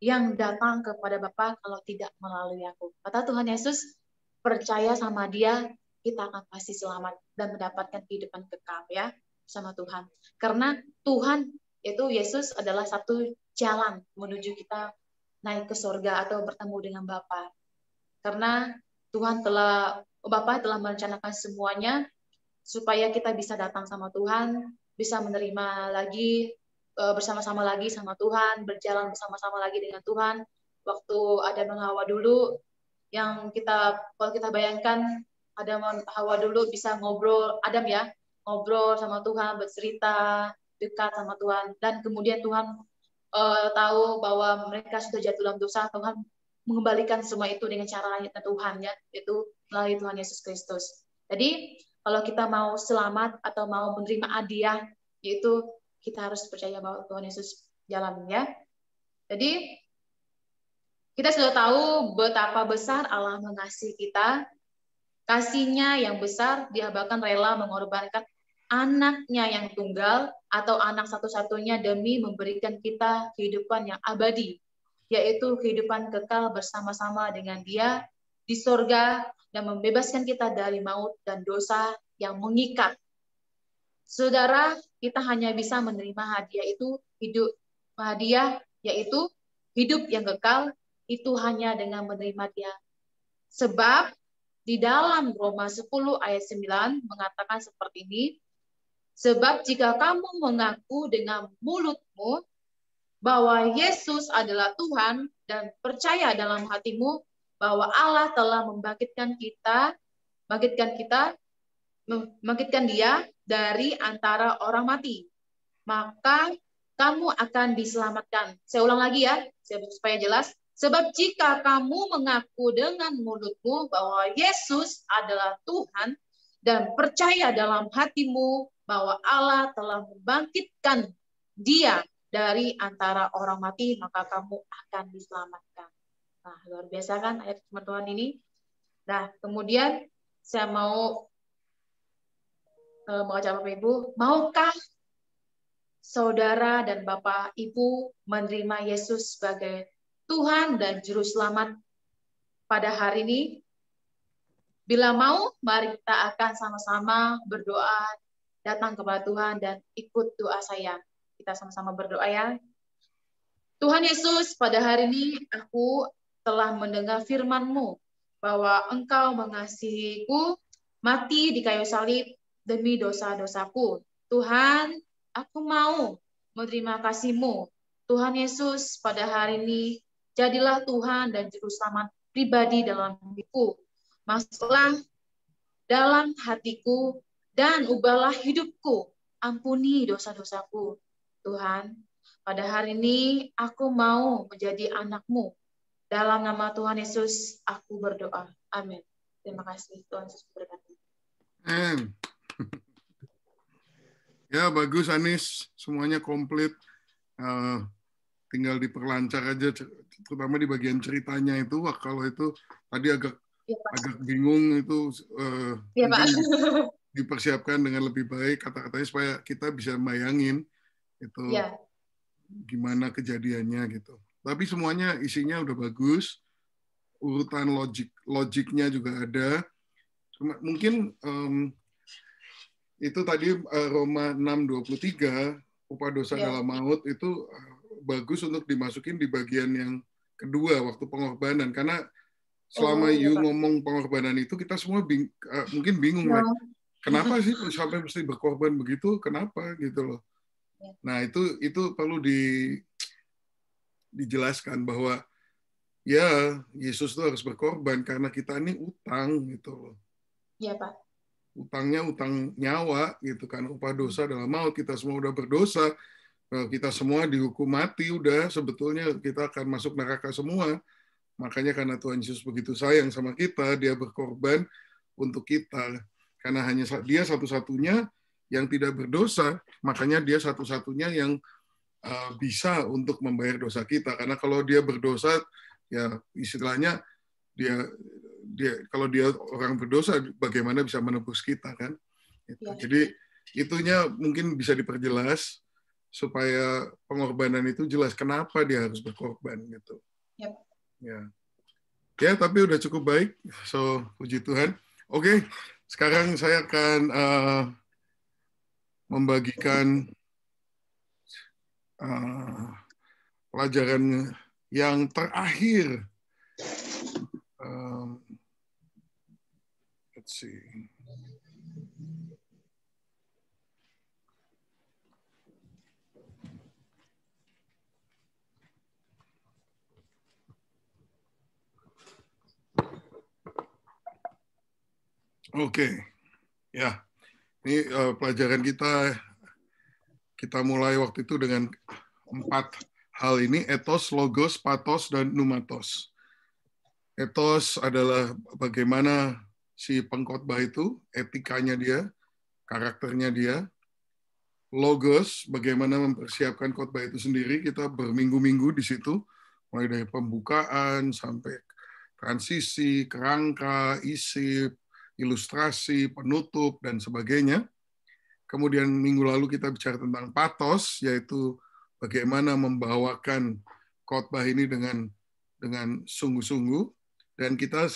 S4: yang datang kepada Bapa kalau tidak melalui aku. Kata Tuhan Yesus, percaya sama Dia, kita akan pasti selamat dan mendapatkan kehidupan kekal ya sama Tuhan. Karena Tuhan itu Yesus adalah satu jalan menuju kita naik ke surga atau bertemu dengan Bapa. Karena Bapa telah merencanakan semuanya supaya kita bisa datang sama Tuhan, bisa menerima lagi bersama-sama lagi sama Tuhan, berjalan bersama-sama lagi dengan Tuhan. Waktu Adam dan Hawa dulu, kalau kita bayangkan Adam dan Hawa dulu bisa ngobrol, ngobrol sama Tuhan, bercerita, dekat sama Tuhan, dan kemudian Tuhan tahu bahwa mereka sudah jatuh dalam dosa. Tuhan mengembalikan semua itu dengan cara Tuhan ya, yaitu melalui Tuhan Yesus Kristus. Jadi kalau kita mau selamat atau mau menerima hadiah, yaitu kita harus percaya bahwa Tuhan Yesus jalan ya. Jadi kita sudah tahu betapa besar Allah mengasihi kita. Kasih-Nya yang besar, Dia bahkan rela mengorbankan anaknya yang tunggal atau anak satu-satunya demi memberikan kita kehidupan yang abadi, yaitu kehidupan kekal bersama-sama dengan Dia di sorga dan membebaskan kita dari maut dan dosa yang mengikat. Saudara, kita hanya bisa menerima hadiah yaitu hidup yang kekal, itu hanya dengan menerima Dia. Sebab di dalam Roma 10 ayat 9 mengatakan seperti ini, sebab jika kamu mengaku dengan mulutmu bahwa Yesus adalah Tuhan dan percaya dalam hatimu bahwa Allah telah membangkitkan Dia dari antara orang mati, maka kamu akan diselamatkan. Saya ulang lagi ya, supaya jelas. Sebab jika kamu mengaku dengan mulutmu bahwa Yesus adalah Tuhan dan percaya dalam hatimu bahwa Allah telah membangkitkan Dia dari antara orang mati, maka kamu akan diselamatkan. Nah, luar biasa kan ayat firman Tuhan ini. Nah, kemudian saya mau mengajak Bapak Ibu, maukah saudara dan Bapak Ibu menerima Yesus sebagai Tuhan dan Juru Selamat pada hari ini? Bila mau, mari kita akan sama-sama berdoa, datang kepada Tuhan dan ikut doa saya. Kita sama-sama berdoa ya. Tuhan Yesus, pada hari ini aku telah mendengar firman-Mu bahwa Engkau mengasihiku, mati di kayu salib demi dosa-dosaku. Tuhan, aku mau menerima kasih-Mu. Tuhan Yesus, pada hari ini jadilah Tuhan dan Juru Selamat pribadi dalam hidupku. Masuklah dalam hatiku dan ubahlah hidupku. Ampuni dosa-dosaku. Tuhan, pada hari ini aku mau menjadi anak-Mu. Dalam nama Tuhan Yesus, aku berdoa. Amin. Terima kasih. Tuhan Yesus memberkati.
S3: Ya, bagus Anis. Semuanya komplit. Tinggal diperlancar aja, terutama di bagian ceritanya itu. Wah, kalau itu tadi agak bingung itu, mungkin dipersiapkan dengan lebih baik kata-katanya supaya kita bisa bayangin itu gimana kejadiannya gitu. Tapi semuanya isinya udah bagus, urutan logiknya juga ada. Cuma mungkin itu tadi Roma 6:23, upah dosa dalam maut itu bagus untuk dimasukin di bagian yang kedua waktu pengorbanan, karena selama ngomong pengorbanan itu kita semua mungkin bingung lah, kenapa sih sampai mesti berkorban begitu, kenapa gitu loh. Nah itu perlu dijelaskan bahwa ya Yesus itu harus berkorban karena kita ini utang gitu loh.
S4: Iya Pak.
S3: Utangnya utang nyawa gitu kan, upah dosa dalam maut. Kita semua udah berdosa, kita semua dihukum mati, udah sebetulnya kita akan masuk neraka semua. Makanya karena Tuhan Yesus begitu sayang sama kita, Dia berkorban untuk kita. Karena hanya Dia satu-satunya yang tidak berdosa, makanya Dia satu-satunya yang bisa untuk membayar dosa kita. Karena kalau Dia berdosa, ya istilahnya kalau dia orang berdosa, bagaimana bisa menebus kita kan? Jadi itunya mungkin bisa diperjelas supaya pengorbanan itu jelas kenapa dia harus berkorban gitu. Ya, tapi udah cukup baik. So puji Tuhan. Oke, sekarang saya akan membagikan pelajaran yang terakhir. Let's see. Oke, ya. Ini pelajaran kita mulai waktu itu dengan 4 hal ini: ethos, logos, pathos, dan pneumatos. Ethos adalah bagaimana si pengkhotbah itu, etikanya dia, karakternya dia. Logos, bagaimana mempersiapkan khotbah itu sendiri. Kita berminggu-minggu di situ, mulai dari pembukaan sampai transisi, kerangka, isi, ilustrasi, penutup, dan sebagainya. Kemudian minggu lalu kita bicara tentang pathos, yaitu bagaimana membawakan khotbah ini dengan sungguh-sungguh. Dan kita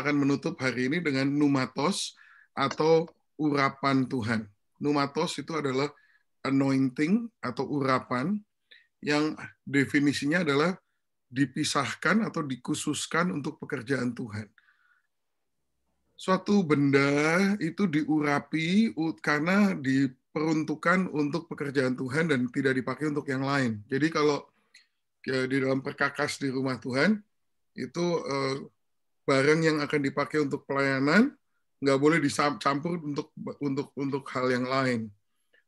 S3: akan menutup hari ini dengan pneumatos atau urapan Tuhan. Pneumatos itu adalah anointing atau urapan yang definisinya adalah dipisahkan atau dikhususkan untuk pekerjaan Tuhan. Suatu benda itu diurapi karena diperuntukkan untuk pekerjaan Tuhan dan tidak dipakai untuk yang lain. Jadi kalau di dalam perkakas di rumah Tuhan, itu barang yang akan dipakai untuk pelayanan nggak boleh dicampur untuk hal yang lain.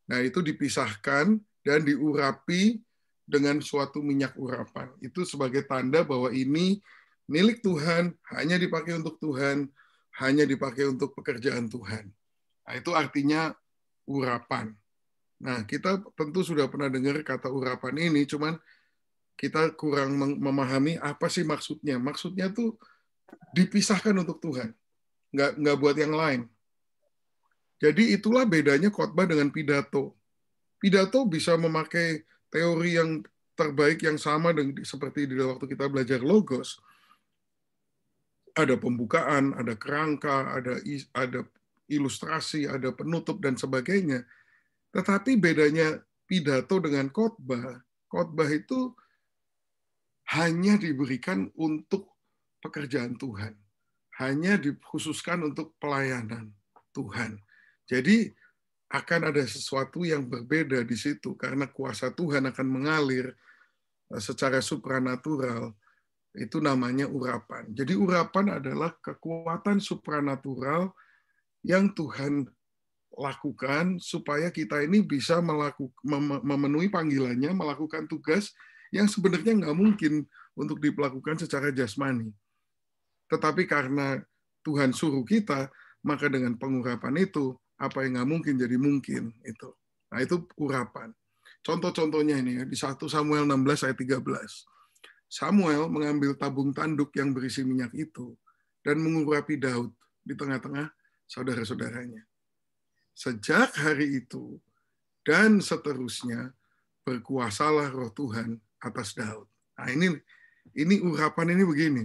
S3: Nah, itu dipisahkan dan diurapi dengan suatu minyak urapan. Itu sebagai tanda bahwa ini milik Tuhan, hanya dipakai untuk Tuhan, hanya dipakai untuk pekerjaan Tuhan. Nah, itu artinya urapan. Nah, kita tentu sudah pernah dengar kata urapan ini, cuman kita kurang memahami apa sih maksudnya. Maksudnya tuh dipisahkan untuk Tuhan, nggak buat yang lain. Jadi itulah bedanya khotbah dengan pidato. Pidato bisa memakai teori yang terbaik yang sama dengan seperti di waktu kita belajar logos. Ada pembukaan, ada kerangka, ada ilustrasi, ada penutup dan sebagainya. Tetapi bedanya pidato dengan khotbah, khotbah itu hanya diberikan untuk pekerjaan Tuhan. Hanya dikhususkan untuk pelayanan Tuhan. Jadi akan ada sesuatu yang berbeda di situ karena kuasa Tuhan akan mengalir secara supranatural. Itu namanya urapan. Jadi urapan adalah kekuatan supranatural yang Tuhan lakukan supaya kita ini bisa memenuhi panggilannya, melakukan tugas yang sebenarnya nggak mungkin untuk dilakukan secara jasmani. Tetapi karena Tuhan suruh kita, maka dengan pengurapan itu, apa yang nggak mungkin jadi mungkin. Nah, itu urapan. Contoh-contohnya ini ya, di 1 Samuel 16 ayat 13. Samuel mengambil tabung tanduk yang berisi minyak itu dan mengurapi Daud di tengah-tengah saudara-saudaranya. Sejak hari itu dan seterusnya berkuasalah roh Tuhan atas Daud. Nah, ini urapan ini begini.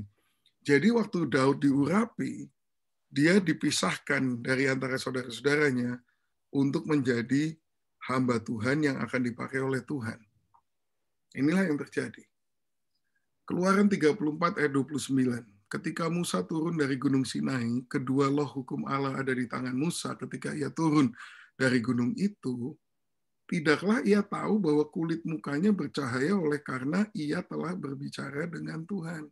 S3: Jadi waktu Daud diurapi, dia dipisahkan dari antara saudara-saudaranya untuk menjadi hamba Tuhan yang akan dipakai oleh Tuhan. Inilah yang terjadi. Keluaran 34 ayat 29. Ketika Musa turun dari Gunung Sinai, kedua loh hukum Allah ada di tangan Musa ketika ia turun dari gunung itu, tidaklah ia tahu bahwa kulit mukanya bercahaya oleh karena ia telah berbicara dengan Tuhan.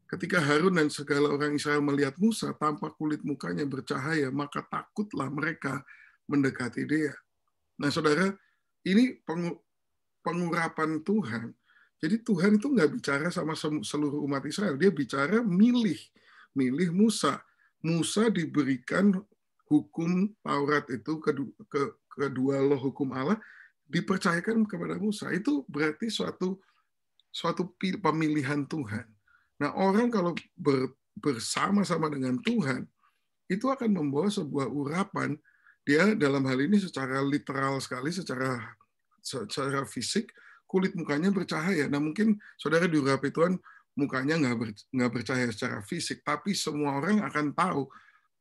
S3: Ketika Harun dan segala orang Israel melihat Musa, tampak kulit mukanya bercahaya, maka takutlah mereka mendekati dia. Nah, saudara, ini pengurapan Tuhan. Jadi Tuhan itu nggak bicara sama seluruh umat Israel, dia bicara milih Musa. Musa diberikan hukum Taurat itu, kedua loh hukum Allah, dipercayakan kepada Musa. Itu berarti suatu pemilihan Tuhan. Nah, orang kalau bersama-sama dengan Tuhan, itu akan membawa sebuah urapan, dia dalam hal ini secara literal sekali, secara fisik, kulit mukanya bercahaya. Nah, mungkin saudara diurapi Tuhan, mukanya nggak bercahaya secara fisik, tapi semua orang akan tahu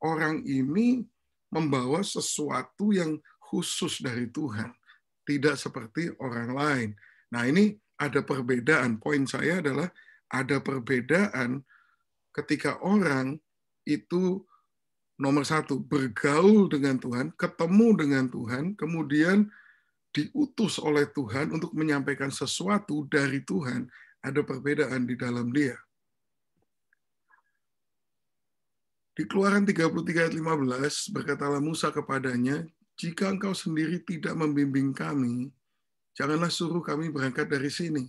S3: orang ini membawa sesuatu yang khusus dari Tuhan, tidak seperti orang lain. Nah, ini ada perbedaan. Poin saya adalah ada perbedaan ketika orang itu nomor satu bergaul dengan Tuhan, ketemu dengan Tuhan, kemudian diutus oleh Tuhan untuk menyampaikan sesuatu dari Tuhan, ada perbedaan di dalam dia. Di Keluaran 33 ayat 15, berkatalah Musa kepadanya, jika engkau sendiri tidak membimbing kami, janganlah suruh kami berangkat dari sini.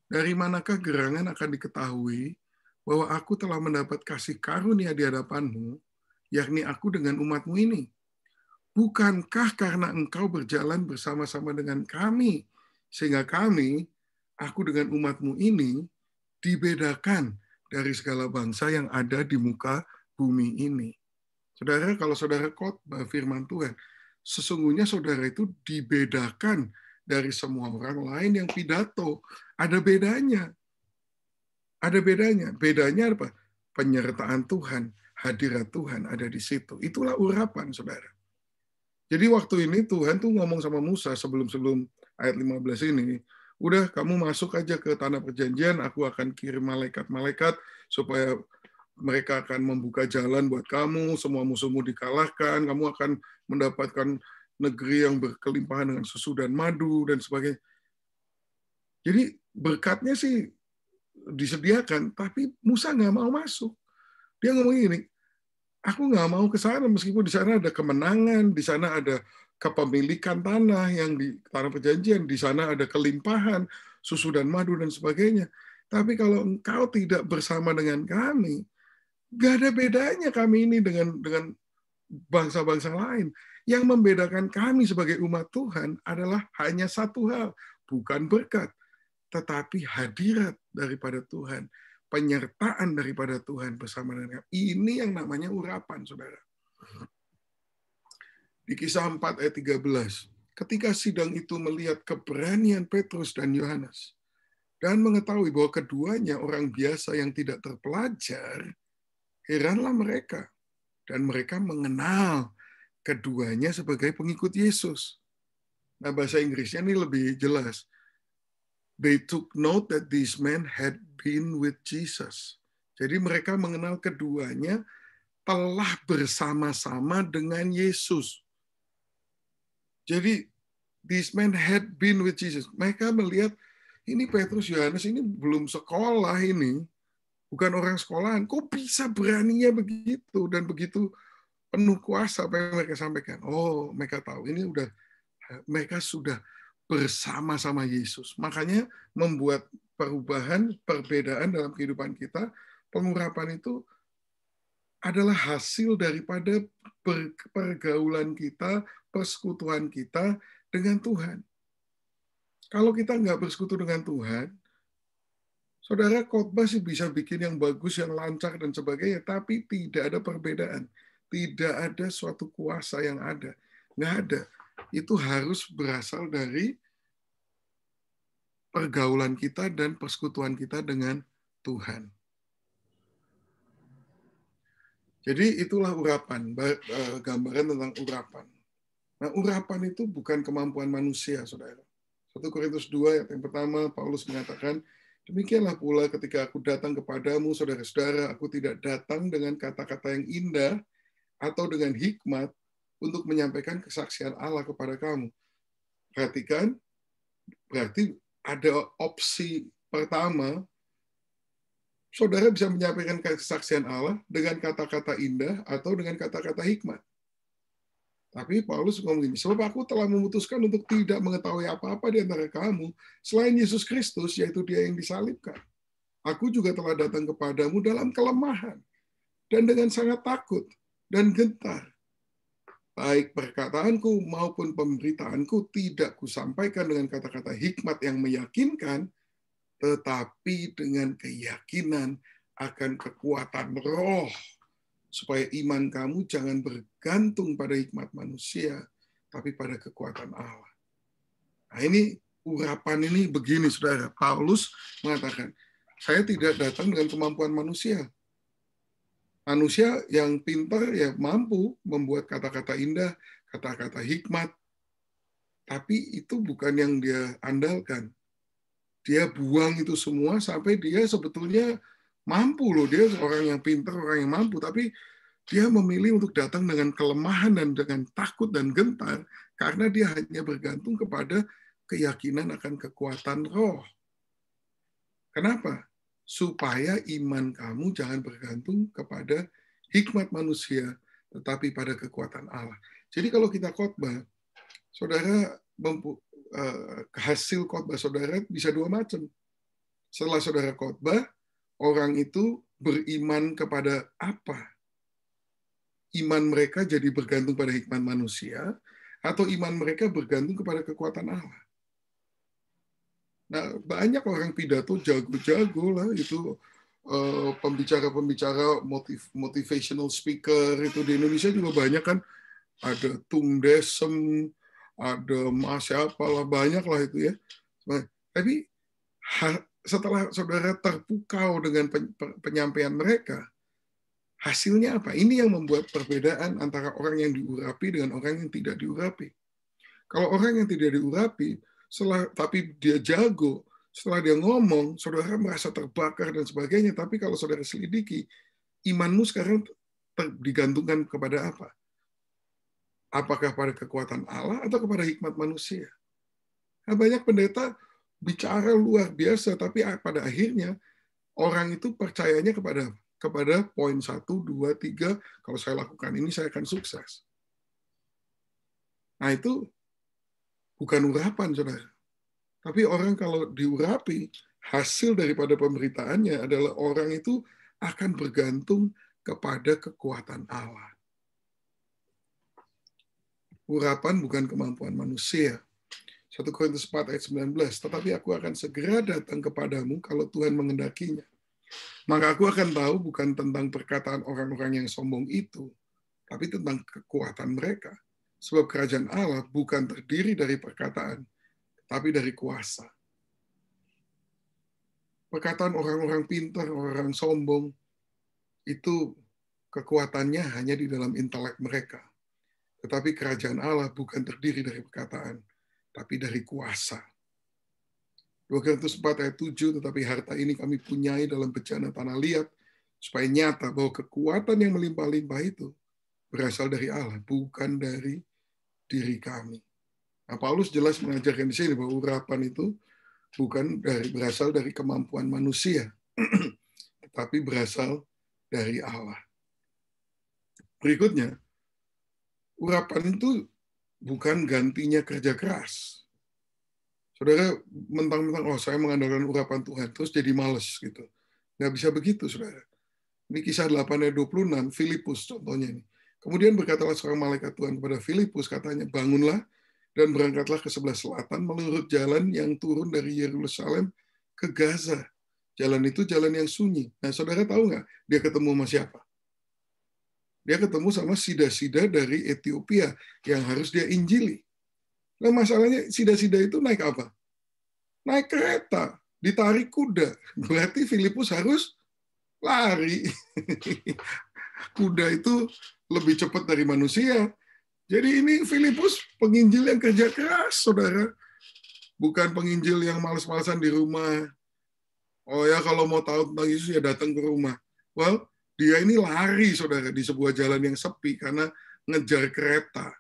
S3: Dari manakah gerangan akan diketahui bahwa aku telah mendapat kasih karunia di hadapanmu, yakni aku dengan umatmu ini? Bukankah karena engkau berjalan bersama-sama dengan kami, sehingga kami, aku dengan umatmu ini, dibedakan dari segala bangsa yang ada di muka bumi ini. Saudara, kalau saudara khotbah firman Tuhan, sesungguhnya saudara itu dibedakan dari semua orang lain yang pidato. Ada bedanya. Ada bedanya. Bedanya apa? Penyertaan Tuhan, hadirat Tuhan ada di situ. Itulah urapan, saudara. Jadi waktu ini Tuhan tuh ngomong sama Musa sebelum ayat 15 ini, udah kamu masuk aja ke tanah perjanjian, aku akan kirim malaikat-malaikat supaya mereka akan membuka jalan buat kamu, semua musuhmu dikalahkan, kamu akan mendapatkan negeri yang berkelimpahan dengan susu dan madu dan sebagainya. Jadi berkatnya sih disediakan, tapi Musa nggak mau masuk. Dia ngomong gini, Aku nggak mau ke sana meskipun di sana ada kemenangan, di sana ada kepemilikan tanah yang di tanah perjanjian, di sana ada kelimpahan, susu dan madu dan sebagainya. Tapi kalau engkau tidak bersama dengan kami, nggak ada bedanya kami ini dengan bangsa-bangsa lain. Yang membedakan kami sebagai umat Tuhan adalah hanya satu hal, bukan berkat, tetapi hadirat daripada Tuhan, penyertaan daripada Tuhan bersama dengan kami. Ini yang namanya urapan, saudara. Di Kisah 4 ayat 13, ketika sidang itu melihat keberanian Petrus dan Yohanes, dan mengetahui bahwa keduanya orang biasa yang tidak terpelajar, heranlah mereka. Dan mereka mengenal keduanya sebagai pengikut Yesus. Nah, bahasa Inggrisnya ini lebih jelas. They took note that these men had been with Jesus. Jadi mereka mengenal keduanya telah bersama-sama dengan Yesus. Jadi these men had been with Jesus. Mereka melihat ini Petrus, Yohanes ini belum sekolah ini. Bukan orang sekolahan, kok bisa beraninya begitu dan begitu penuh kuasa apa yang mereka sampaikan. Oh, mereka tahu ini mereka sudah bersama-sama Yesus. Makanya membuat perubahan, perbedaan dalam kehidupan kita, pengurapan itu adalah hasil daripada pergaulan kita, persekutuan kita dengan Tuhan. Kalau kita nggak bersekutu dengan Tuhan, saudara, khotbah sih bisa bikin yang bagus, yang lancar, dan sebagainya, tapi tidak ada perbedaan. Tidak ada suatu kuasa yang ada. Nggak ada. Itu harus berasal dari pergaulan kita dan persekutuan kita dengan Tuhan. Jadi itulah urapan, gambaran tentang urapan. Nah, urapan itu bukan kemampuan manusia, saudara. 1 Korintus 2 ayat yang pertama, Paulus mengatakan, demikianlah pula ketika aku datang kepadamu, saudara-saudara, aku tidak datang dengan kata-kata yang indah atau dengan hikmat untuk menyampaikan kesaksian Allah kepada kamu. Perhatikan, berarti ada opsi pertama, saudara bisa menyampaikan kesaksian Allah dengan kata-kata indah atau dengan kata-kata hikmat. Tapi Paulus ngomong gini, sebab aku telah memutuskan untuk tidak mengetahui apa-apa di antara kamu selain Yesus Kristus, yaitu Dia yang disalibkan. Aku juga telah datang kepadamu dalam kelemahan dan dengan sangat takut dan gentar. Baik perkataanku maupun pemberitaanku tidak kusampaikan dengan kata-kata hikmat yang meyakinkan, tetapi dengan keyakinan akan kekuatan roh, supaya iman kamu jangan bergantung pada hikmat manusia, tapi pada kekuatan Allah. Nah, ini urapan ini begini, saudara. Paulus mengatakan, saya tidak datang dengan kemampuan manusia. Manusia yang pintar ya mampu membuat kata-kata indah, kata-kata hikmat, tapi itu bukan yang dia andalkan. Dia buang itu semua sampai dia sebetulnya mampu loh, dia orang yang pintar, orang yang mampu, tapi dia memilih untuk datang dengan kelemahan dan dengan takut dan gentar karena dia hanya bergantung kepada keyakinan akan kekuatan roh. Kenapa? Supaya iman kamu jangan bergantung kepada hikmat manusia, tetapi pada kekuatan Allah. Jadi kalau kita khotbah, saudara hasil khotbah saudara bisa dua macam. Setelah saudara khotbah, orang itu beriman kepada apa? Iman mereka jadi bergantung pada hikmat manusia, atau iman mereka bergantung kepada kekuatan Allah. Nah, banyak orang pidato jago-jago lah, itu pembicara-pembicara motivational speaker itu di Indonesia juga banyak kan, ada Tung Desem, ada Mas siapa lah, banyak lah itu ya. Tapi setelah saudara terpukau dengan penyampaian mereka, hasilnya apa? Ini yang membuat perbedaan antara orang yang diurapi dengan orang yang tidak diurapi. Kalau orang yang tidak diurapi, tapi dia jago, setelah dia ngomong, saudara merasa terbakar dan sebagainya. Tapi kalau saudara selidiki, imanmu sekarang digantungkan kepada apa? Apakah pada kekuatan Allah atau kepada hikmat manusia? Nah, banyak pendeta bicara luar biasa, tapi pada akhirnya orang itu percayanya kepada kepada poin 1, 2, 3, kalau saya lakukan ini saya akan sukses. Nah itu bukan urapan, saudara. Tapi orang kalau diurapi, hasil daripada pemberitaannya adalah orang itu akan bergantung kepada kekuatan Allah. Urapan bukan kemampuan manusia. 1 Korintus 4 ayat 19, tetapi aku akan segera datang kepadamu kalau Tuhan mengendakinya. Maka aku akan tahu bukan tentang perkataan orang-orang yang sombong itu, tapi tentang kekuatan mereka. Sebab kerajaan Allah bukan terdiri dari perkataan, tapi dari kuasa. Perkataan orang-orang pintar, orang sombong, itu kekuatannya hanya di dalam intelek mereka. Tetapi kerajaan Allah bukan terdiri dari perkataan, tapi dari kuasa. 2 Korintus 4 ayat 7, tetapi harta ini kami punyai dalam bejana tanah liat, supaya nyata bahwa kekuatan yang melimpah-limpah itu berasal dari Allah, bukan dari diri kami. Nah, Paulus jelas mengajarkan di sini bahwa urapan itu bukan berasal dari kemampuan manusia, tetapi berasal dari Allah. Berikutnya, urapan itu bukan gantinya kerja keras. Saudara mentang-mentang, oh saya mengandalkan urapan Tuhan, terus jadi males gitu. Nggak bisa begitu, saudara. Ini kisah 8 ayat 26, Filipus contohnya ini. Kemudian berkatalah seorang malaikat Tuhan kepada Filipus, katanya, bangunlah dan berangkatlah ke sebelah selatan menurut jalan yang turun dari Yerusalem ke Gaza. Jalan itu jalan yang sunyi. Nah, saudara tahu nggak dia ketemu sama siapa? Dia ketemu sama sida-sida dari Ethiopia yang harus dia injili. Nah, masalahnya sida-sida itu naik apa? Naik kereta, ditarik kuda. Berarti Filipus harus lari. Kuda itu lebih cepat dari manusia. Jadi ini Filipus penginjil yang kerja keras, saudara. Bukan penginjil yang malas-malasan di rumah. Oh ya, kalau mau tahu tentang Yesus ya datang ke rumah. Well, dia ini lari, saudara, di sebuah jalan yang sepi karena ngejar kereta.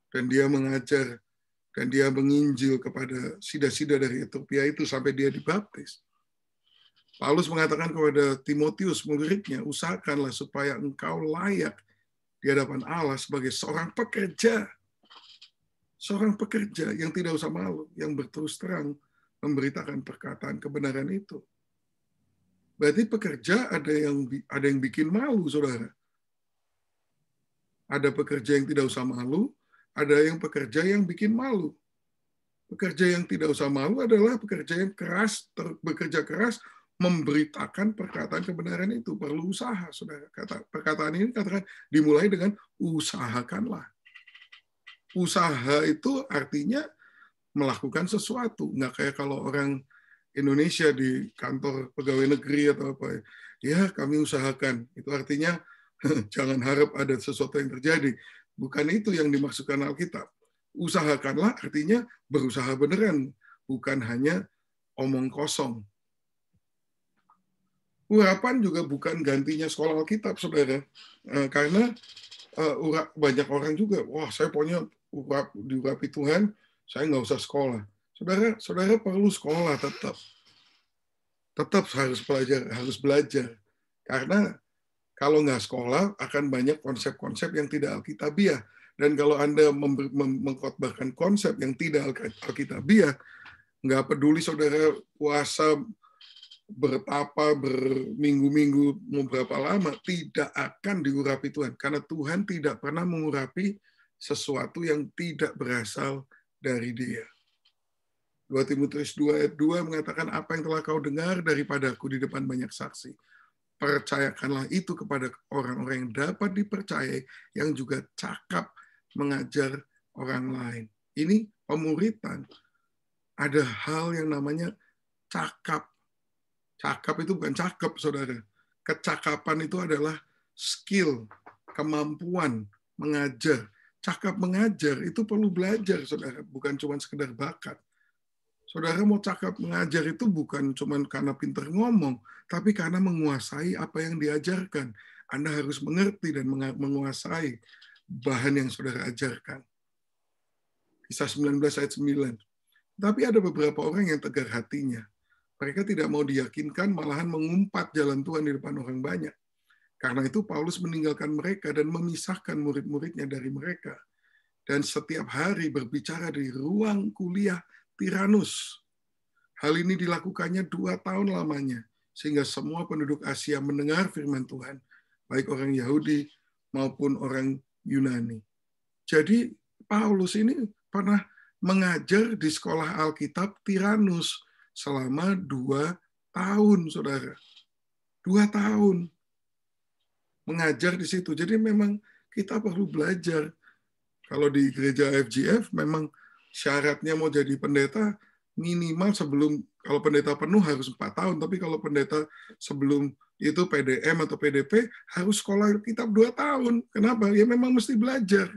S3: Dan dia mengajar, dan dia menginjil kepada sida-sida dari Ethiopia itu sampai dia dibaptis. Paulus mengatakan kepada Timotius, muridnya, usahakanlah supaya engkau layak di hadapan Allah sebagai seorang pekerja. Seorang pekerja yang tidak usah malu, yang berterus terang memberitakan perkataan kebenaran itu. Berarti pekerja ada yang bikin malu, saudara. Ada pekerja yang tidak usah malu, ada yang pekerja yang bikin malu. Pekerja yang tidak usah malu adalah pekerja yang keras, bekerja keras, memberitakan perkataan kebenaran itu. Perlu usaha, saudara. Perkataan ini katakan dimulai dengan usahakanlah. Usaha itu artinya melakukan sesuatu. Nggak kayak kalau orang Indonesia di kantor pegawai negeri atau apa. Ya, kami usahakan. Itu artinya jangan harap ada sesuatu yang terjadi. Bukan itu yang dimaksudkan Alkitab. Usahakanlah artinya berusaha beneran. Bukan hanya omong kosong. Urapan juga bukan gantinya sekolah Alkitab, saudara. Karena banyak orang juga, wah saya pokoknya diurapi Tuhan, saya nggak usah sekolah. Saudara perlu sekolah tetap. Tetap harus belajar. Karena kalau nggak sekolah, akan banyak konsep-konsep yang tidak alkitabiah. Dan kalau Anda mengkhotbahkan konsep yang tidak alkitabiah, nggak peduli saudara puasa bertapa, berminggu-minggu, mau berapa lama, tidak akan diurapi Tuhan. Karena Tuhan tidak pernah mengurapi sesuatu yang tidak berasal dari Dia. 2 Timotius 2 ayat 2 mengatakan, apa yang telah kau dengar daripadaku di depan banyak saksi. Percayakanlah itu kepada orang-orang yang dapat dipercayai, yang juga cakap mengajar orang lain. Ini pemuritan. Ada hal yang namanya cakap. Cakap itu bukan cakep, saudara. Kecakapan itu adalah skill, kemampuan mengajar. Cakap mengajar itu perlu belajar, saudara. Bukan cuma sekedar bakat. Saudara mau cakap mengajar itu bukan cuma karena pintar ngomong, tapi karena menguasai apa yang diajarkan. Anda harus mengerti dan menguasai bahan yang saudara ajarkan. Kisah 19 ayat 9. Tapi ada beberapa orang yang tegar hatinya. Mereka tidak mau diyakinkan, malahan mengumpat jalan Tuhan di depan orang banyak. Karena itu Paulus meninggalkan mereka dan memisahkan murid-muridnya dari mereka. Dan setiap hari berbicara di ruang kuliah Tiranus. Hal ini dilakukannya 2 tahun lamanya, sehingga semua penduduk Asia mendengar firman Tuhan, baik orang Yahudi maupun orang Yunani. Jadi Paulus ini pernah mengajar di sekolah Alkitab Tiranus selama 2 tahun, saudara. 2 tahun mengajar di situ. Jadi memang kita perlu belajar. Kalau di gereja FGF memang syaratnya mau jadi pendeta minimal sebelum, kalau pendeta penuh harus 4 tahun, tapi kalau pendeta sebelum itu PDM atau PDP harus sekolah Alkitab 2 tahun. Kenapa? Ya memang mesti belajar.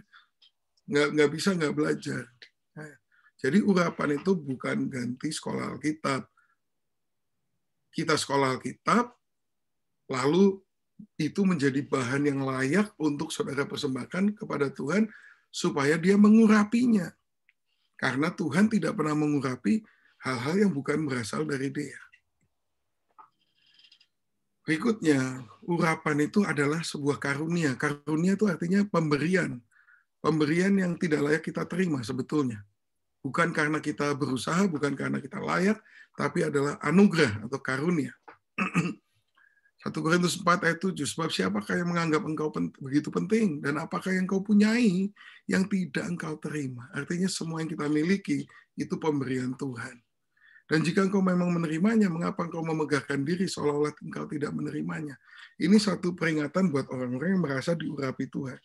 S3: Nggak bisa nggak belajar. Jadi urapan itu bukan ganti sekolah Alkitab. Kita sekolah Alkitab, lalu itu menjadi bahan yang layak untuk saudara persembahkan kepada Tuhan, supaya dia mengurapinya. Karena Tuhan tidak pernah mengurapi hal-hal yang bukan berasal dari dia. Berikutnya, urapan itu adalah sebuah karunia. Karunia itu artinya pemberian. Pemberian yang tidak layak kita terima sebetulnya. Bukan karena kita berusaha, bukan karena kita layak, tapi adalah anugerah atau karunia. 1 Korintus 4 ayat 7, sebab siapakah yang menganggap engkau begitu penting, dan apakah yang kau punyai yang tidak engkau terima. Artinya semua yang kita miliki itu pemberian Tuhan. Dan jika engkau memang menerimanya, mengapa engkau memegahkan diri seolah-olah engkau tidak menerimanya. Ini satu peringatan buat orang-orang yang merasa diurapi Tuhan.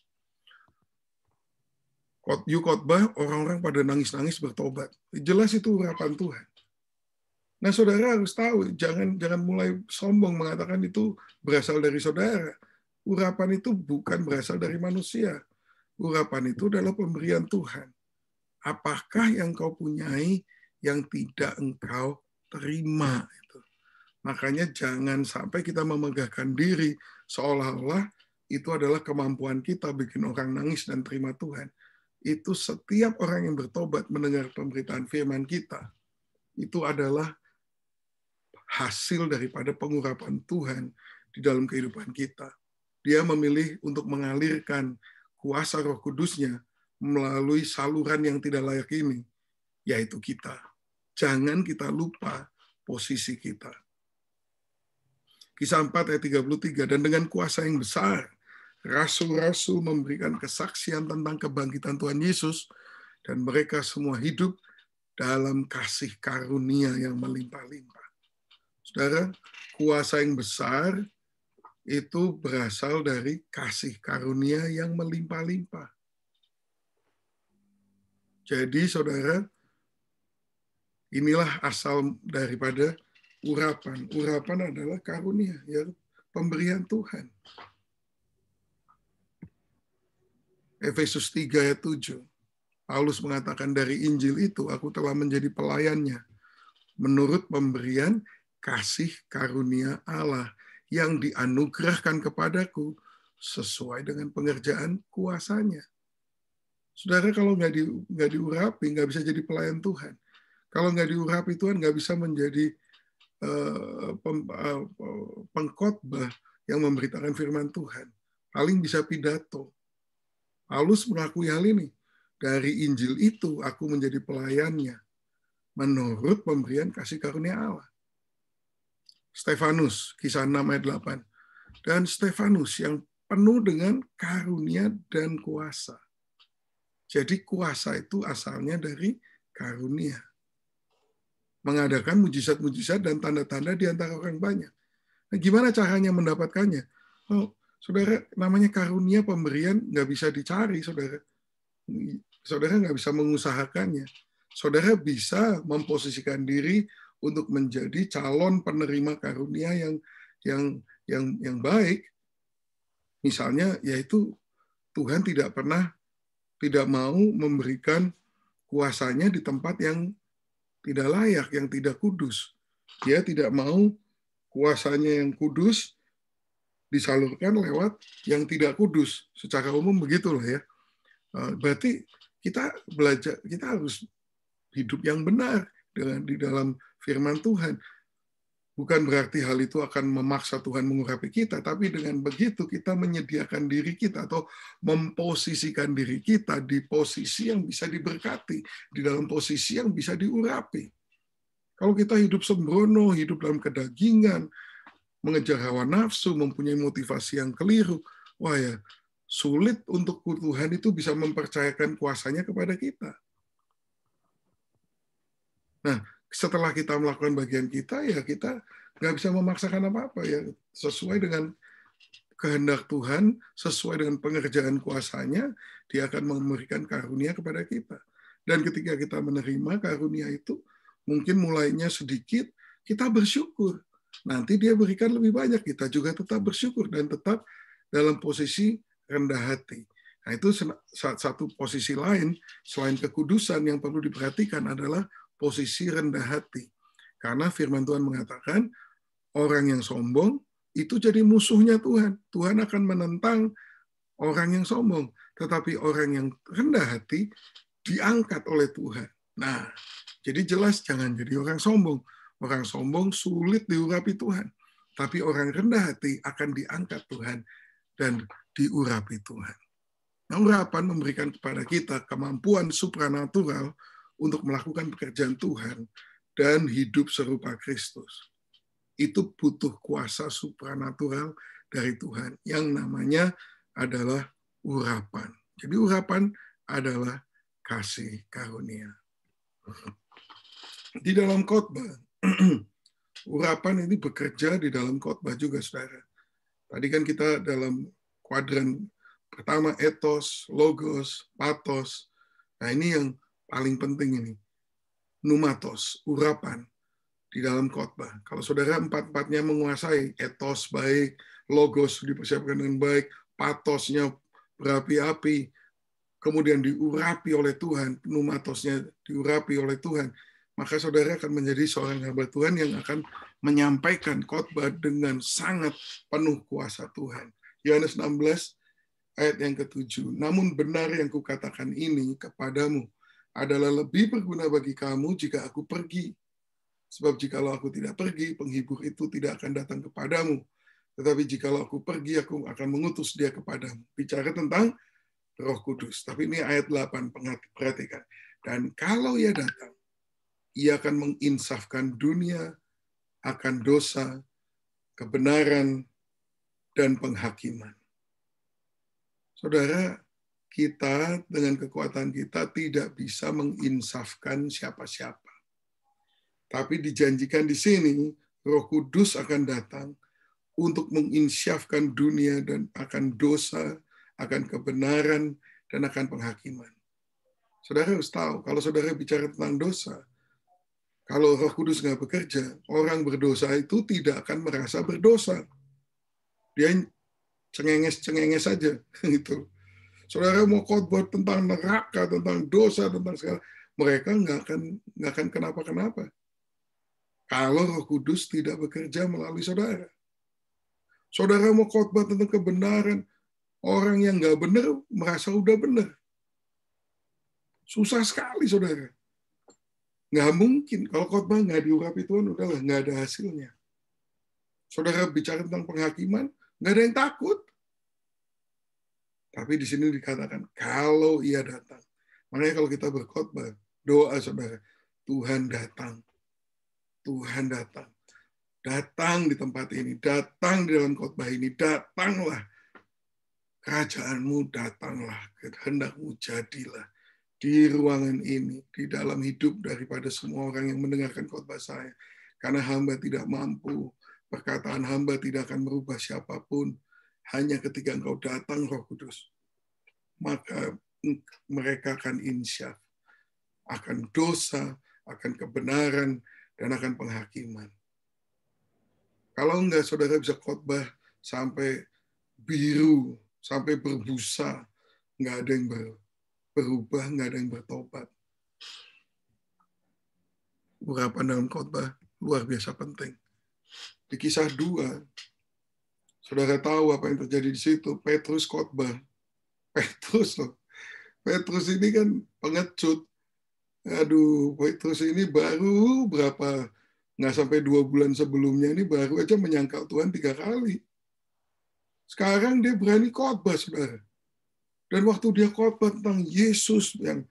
S3: Khotbah, orang-orang pada nangis-nangis bertobat. Jelas itu urapan Tuhan. Nah, saudara harus tahu, jangan mulai sombong mengatakan itu berasal dari saudara. Urapan itu bukan berasal dari manusia. Urapan itu adalah pemberian Tuhan. Apakah yang kau punyai yang tidak engkau terima? Makanya jangan sampai kita memegahkan diri seolah-olah itu adalah kemampuan kita bikin orang nangis dan terima Tuhan. Itu setiap orang yang bertobat mendengar pemberitaan firman kita, itu adalah hasil daripada pengurapan Tuhan di dalam kehidupan kita. Dia memilih untuk mengalirkan kuasa Roh Kudus-Nya melalui saluran yang tidak layak ini, yaitu kita. Jangan kita lupa posisi kita. Kisah 4 ayat 33, dan dengan kuasa yang besar, rasul-rasul memberikan kesaksian tentang kebangkitan Tuhan Yesus, dan mereka semua hidup dalam kasih karunia yang melimpah-limpah. Saudara, kuasa yang besar itu berasal dari kasih karunia yang melimpah-limpah. Jadi, saudara, inilah asal daripada urapan. Urapan adalah karunia, ya, pemberian Tuhan. Efesus 3 ayat 7. Paulus mengatakan, dari Injil itu aku telah menjadi pelayannya menurut pemberian kasih karunia Allah yang dianugerahkan kepadaku sesuai dengan pengerjaan kuasanya. Saudara, kalau nggak diurapi, nggak bisa jadi pelayan Tuhan. Kalau nggak diurapi Tuhan, nggak bisa menjadi pengkhotbah yang memberitakan firman Tuhan. Paling bisa pidato. Paulus mengakui hal ini. Dari Injil itu aku menjadi pelayannya menurut pemberian kasih karunia Allah. Stefanus, kisah 6 ayat 8. Dan Stefanus yang penuh dengan karunia dan kuasa. Jadi kuasa itu asalnya dari karunia. Mengadakan mujizat-mujizat dan tanda-tanda di antara orang banyak. Nah, gimana caranya mendapatkannya? Oh, saudara, namanya karunia pemberian nggak bisa dicari, saudara. Saudara nggak bisa mengusahakannya. Saudara bisa memposisikan diri untuk menjadi calon penerima karunia yang baik. Misalnya, yaitu Tuhan tidak mau memberikan kuasanya di tempat yang tidak layak, yang tidak kudus. Dia tidak mau kuasanya yang kudus disalurkan lewat yang tidak kudus. Secara umum begitulah ya. Berarti kita belajar, kita harus hidup yang benar di dalam firman Tuhan. Bukan berarti hal itu akan memaksa Tuhan mengurapi kita, tapi dengan begitu kita menyediakan diri kita atau memposisikan diri kita di posisi yang bisa diberkati, di dalam posisi yang bisa diurapi. Kalau kita hidup sembrono, hidup dalam kedagingan, mengejar hawa nafsu, mempunyai motivasi yang keliru, wah ya, sulit untuk Tuhan itu bisa mempercayakan kuasanya kepada kita. Nah, setelah kita melakukan bagian kita, ya kita nggak bisa memaksakan apa-apa ya, sesuai dengan kehendak Tuhan, sesuai dengan pengerjaan kuasanya, Dia akan memberikan karunia kepada kita. Dan ketika kita menerima karunia itu, mungkin mulainya sedikit, kita bersyukur. Nanti Dia berikan lebih banyak, kita juga tetap bersyukur dan tetap dalam posisi rendah hati. Nah, itu satu posisi lain selain kekudusan yang perlu diperhatikan adalah posisi rendah hati. Karena firman Tuhan mengatakan, orang yang sombong itu jadi musuhnya Tuhan. Tuhan akan menentang orang yang sombong. Tetapi orang yang rendah hati diangkat oleh Tuhan. Nah, jadi jelas jangan jadi orang sombong. Orang sombong sulit diurapi Tuhan. Tapi orang rendah hati akan diangkat Tuhan dan diurapi Tuhan. Nah, urapan memberikan kepada kita kemampuan supranatural untuk melakukan pekerjaan Tuhan dan hidup serupa Kristus. Itu butuh kuasa supranatural dari Tuhan yang namanya adalah urapan. Jadi urapan adalah kasih karunia. Di dalam khotbah, urapan ini bekerja di dalam khotbah juga, saudara. Tadi kan kita dalam kuadran pertama ethos, logos, pathos. Nah, ini yang paling penting ini, numatos, urapan di dalam khotbah. Kalau saudara empat-empatnya menguasai, ethos baik, logos dipersiapkan dengan baik, patosnya berapi-api, kemudian diurapi oleh Tuhan, numatosnya diurapi oleh Tuhan, maka saudara akan menjadi seorang hamba Tuhan yang akan menyampaikan khotbah dengan sangat penuh kuasa Tuhan. Yohanes 16 ayat yang ke-7. Namun benar yang kukatakan ini kepadamu adalah lebih berguna bagi kamu jika aku pergi. Sebab jikalau aku tidak pergi, penghibur itu tidak akan datang kepadamu. Tetapi jikalau aku pergi, aku akan mengutus dia kepadamu. Bicara tentang Roh Kudus. Tapi ini ayat 8, perhatikan. Dan kalau ia datang, ia akan menginsafkan dunia akan dosa, kebenaran, dan penghakiman. Saudara, kita dengan kekuatan kita tidak bisa menginsafkan siapa-siapa. Tapi dijanjikan di sini, Roh Kudus akan datang untuk menginsyafkan dunia dan akan dosa, akan kebenaran, dan akan penghakiman. Saudara harus tahu, kalau saudara bicara tentang dosa, kalau Roh Kudus nggak bekerja, orang berdosa itu tidak akan merasa berdosa. Dia cengenges-cengenges saja, gitu. Saudara mau khotbah tentang neraka, tentang dosa, tentang segala, mereka nggak akan kenapa-kenapa. Kalau Roh Kudus tidak bekerja melalui saudara. Saudara mau khotbah tentang kebenaran, orang yang nggak benar merasa udah benar. Susah sekali, saudara. Nggak mungkin. Kalau khotbah nggak diurapi Tuhan, udahlah, nggak ada hasilnya. Saudara bicara tentang penghakiman, nggak ada yang takut. Tapi di sini dikatakan, kalau ia datang. Makanya kalau kita berkhotbah, doa saudara, Tuhan datang. Tuhan datang. Datang di tempat ini, datang di dalam khotbah ini, datanglah. Kerajaanmu datanglah, kehendakmu jadilah. Di ruangan ini, di dalam hidup daripada semua orang yang mendengarkan khotbah saya. Karena hamba tidak mampu, perkataan hamba tidak akan merubah siapapun. Hanya ketika engkau datang, Roh Kudus, maka mereka akan insyaf. Akan dosa, akan kebenaran, dan akan penghakiman. Kalau enggak, saudara bisa khotbah sampai biru, sampai berbusa, enggak ada yang berubah, enggak ada yang bertobat. Urapan dalam khotbah luar biasa penting. Di Kisah 2, saudara tahu apa yang terjadi di situ. Petrus khotbah. Petrus ini kan pengecut. Aduh, Petrus ini baru berapa Nggak sampai 2 bulan sebelumnya ini baru aja menyangkal Tuhan 3 kali. Sekarang dia berani khotbah, saudara. Dan waktu dia khotbah tentang Yesus yang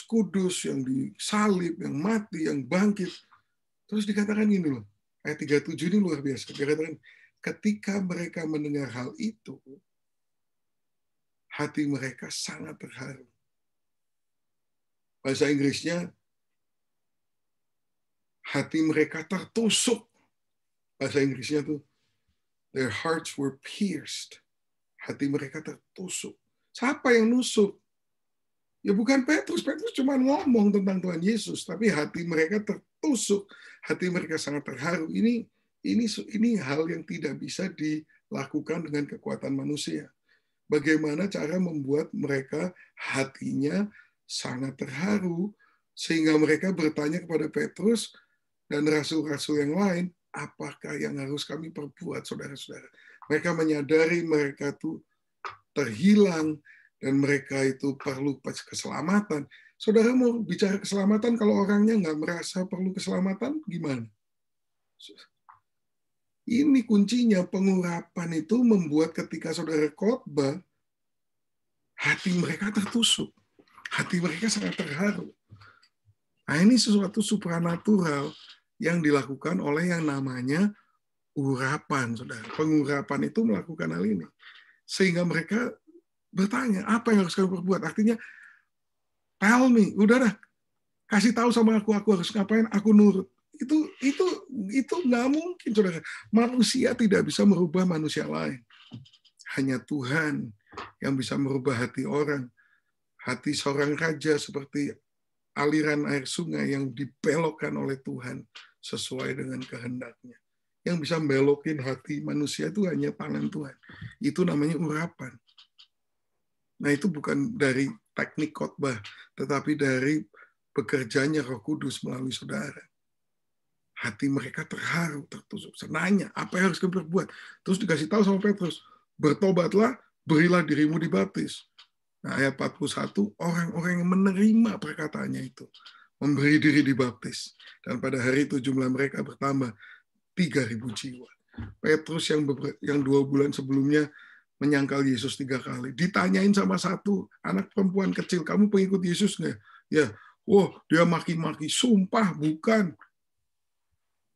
S3: kudus, yang disalib, yang mati, yang bangkit, terus dikatakan ini loh, ayat 37 ini luar biasa. Dia katakan, ketika mereka mendengar hal itu, hati mereka sangat terharu. Bahasa Inggrisnya, hati mereka tertusuk. Bahasa Inggrisnya tuh, their hearts were pierced. Hati mereka tertusuk. Siapa yang nusuk? Ya bukan Petrus. Petrus cuma ngomong tentang Tuhan Yesus, tapi hati mereka tertusuk. Hati mereka sangat terharu. Ini hal yang tidak bisa dilakukan dengan kekuatan manusia. Bagaimana cara membuat mereka hatinya sangat terharu sehingga mereka bertanya kepada Petrus dan rasul-rasul yang lain, apakah yang harus kami perbuat, saudara-saudara? Mereka menyadari mereka itu terhilang dan mereka itu perlu keselamatan. Saudara mau bicara keselamatan kalau orangnya nggak merasa perlu keselamatan, gimana? Ini kuncinya, pengurapan itu membuat ketika saudara khotbah, hati mereka tertusuk. Hati mereka sangat terharu. Nah, ini sesuatu supranatural yang dilakukan oleh yang namanya urapan, saudara. Pengurapan itu melakukan hal ini. Sehingga mereka bertanya, apa yang harus kami perbuat? Artinya, tell me, udah dah, kasih tahu sama aku harus ngapain, aku nurut. Itu nggak mungkin, saudara. Manusia tidak bisa merubah manusia lain. Hanya Tuhan yang bisa merubah hati orang. Hati seorang raja seperti aliran air sungai yang dibelokkan oleh Tuhan sesuai dengan kehendaknya. Yang bisa belokin hati manusia itu hanya tangan Tuhan. Itu namanya urapan. Nah, itu bukan dari teknik khotbah, tetapi dari bekerjanya Roh Kudus melalui saudara. Hati mereka terharu, tertusuk. Senanya, apa yang harus kami perbuat? Terus dikasih tahu sama Petrus, bertobatlah, berilah dirimu dibaptis. Nah, ayat 41, orang-orang yang menerima perkataannya itu, memberi diri dibaptis. Dan pada hari itu jumlah mereka bertambah 3.000 jiwa. Petrus yang 2 bulan sebelumnya menyangkal Yesus 3 kali. Ditanyain sama satu anak perempuan kecil, kamu pengikut Yesus nggak? Ya, dia maki-maki, sumpah bukan.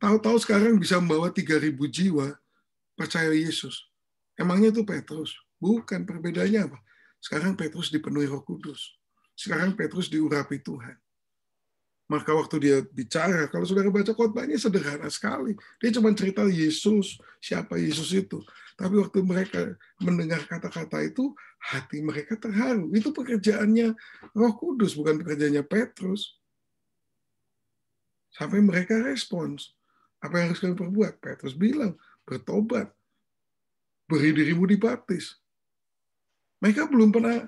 S3: Tahu-tahu sekarang bisa membawa 3.000 jiwa percaya Yesus. Emangnya itu Petrus? Bukan, perbedaannya apa? Sekarang Petrus dipenuhi Roh Kudus. Sekarang Petrus diurapi Tuhan. Maka waktu dia bicara, kalau saudara baca khotbahnya sederhana sekali. Dia cuma cerita Yesus, siapa Yesus itu. Tapi waktu mereka mendengar kata-kata itu, hati mereka terharu. Itu pekerjaannya Roh Kudus, bukan pekerjaannya Petrus. Sampai mereka respons. Apa yang harus kami perbuat? Petrus bilang, bertobat. Beri dirimu dibaptis. Mereka belum pernah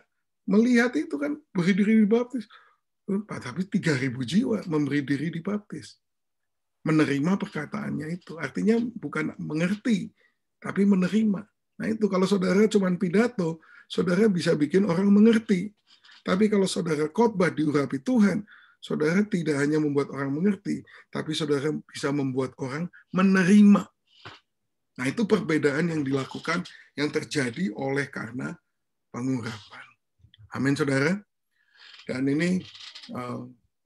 S3: melihat itu kan, beri diri dibaptis. Tapi 3.000 jiwa memberi diri dibaptis. Menerima perkataannya itu. Artinya bukan mengerti, tapi menerima. Nah itu kalau saudara cuma pidato, saudara bisa bikin orang mengerti. Tapi kalau saudara khotbah diurapi Tuhan, saudara tidak hanya membuat orang mengerti, tapi saudara bisa membuat orang menerima. Nah itu perbedaan yang dilakukan, yang terjadi oleh karena pengurapan. Amin, saudara. Dan ini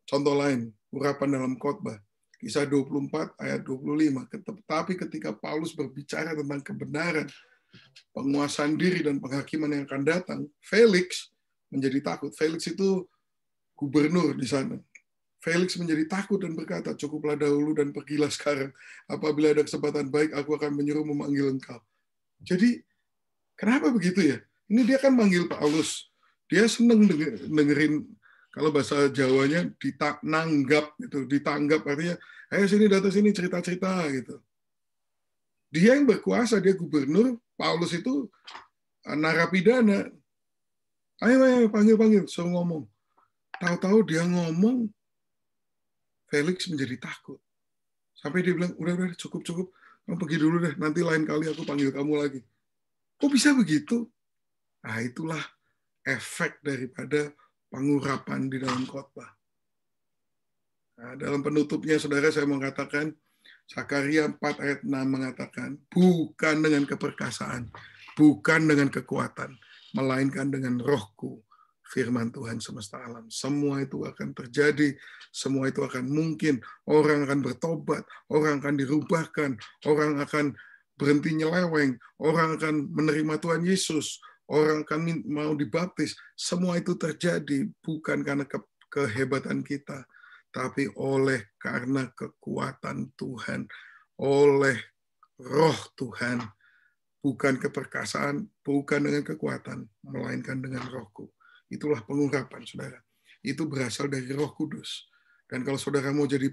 S3: contoh lain, urapan dalam khotbah. Kisah 24 ayat 25. Tetapi ketika Paulus berbicara tentang kebenaran, penguasaan diri dan penghakiman yang akan datang, Felix menjadi takut. Felix itu gubernur di sana. Felix menjadi takut dan berkata, cukuplah dahulu dan pergilah sekarang. Apabila ada kesempatan baik, aku akan menyuruh memanggil engkau. Jadi, kenapa begitu ya? Ini dia kan manggil Paulus. Dia senang dengerin, kalau bahasa Jawanya ditanggap gitu, ditanggap artinya, ayo sini datang sini cerita-cerita gitu. Dia yang berkuasa, dia gubernur, Paulus itu narapidana. Ayo panggil, suruh ngomong. Tahu-tahu dia ngomong, Felix menjadi takut. Sampai dia bilang, udah cukup, kamu pergi dulu deh, nanti lain kali aku panggil kamu lagi. Kok bisa begitu? Nah itulah efek daripada pengurapan di dalam khotbah. Nah, dalam penutupnya, saudara, saya mau katakan, Zakaria 4 ayat 6 mengatakan, bukan dengan keperkasaan, bukan dengan kekuatan, melainkan dengan rohku, firman Tuhan semesta alam. Semua itu akan terjadi, semua itu akan mungkin, orang akan bertobat, orang akan dirubahkan, orang akan berhenti nyeleweng, orang akan menerima Tuhan Yesus, orang akan mau dibaptis. Semua itu terjadi bukan karena kehebatan kita, tapi oleh karena kekuatan Tuhan, oleh roh Tuhan, bukan keperkasaan, bukan dengan kekuatan, melainkan dengan rohku. Itulah pengungkapan, saudara. Itu berasal dari Roh Kudus. Dan kalau saudara mau jadi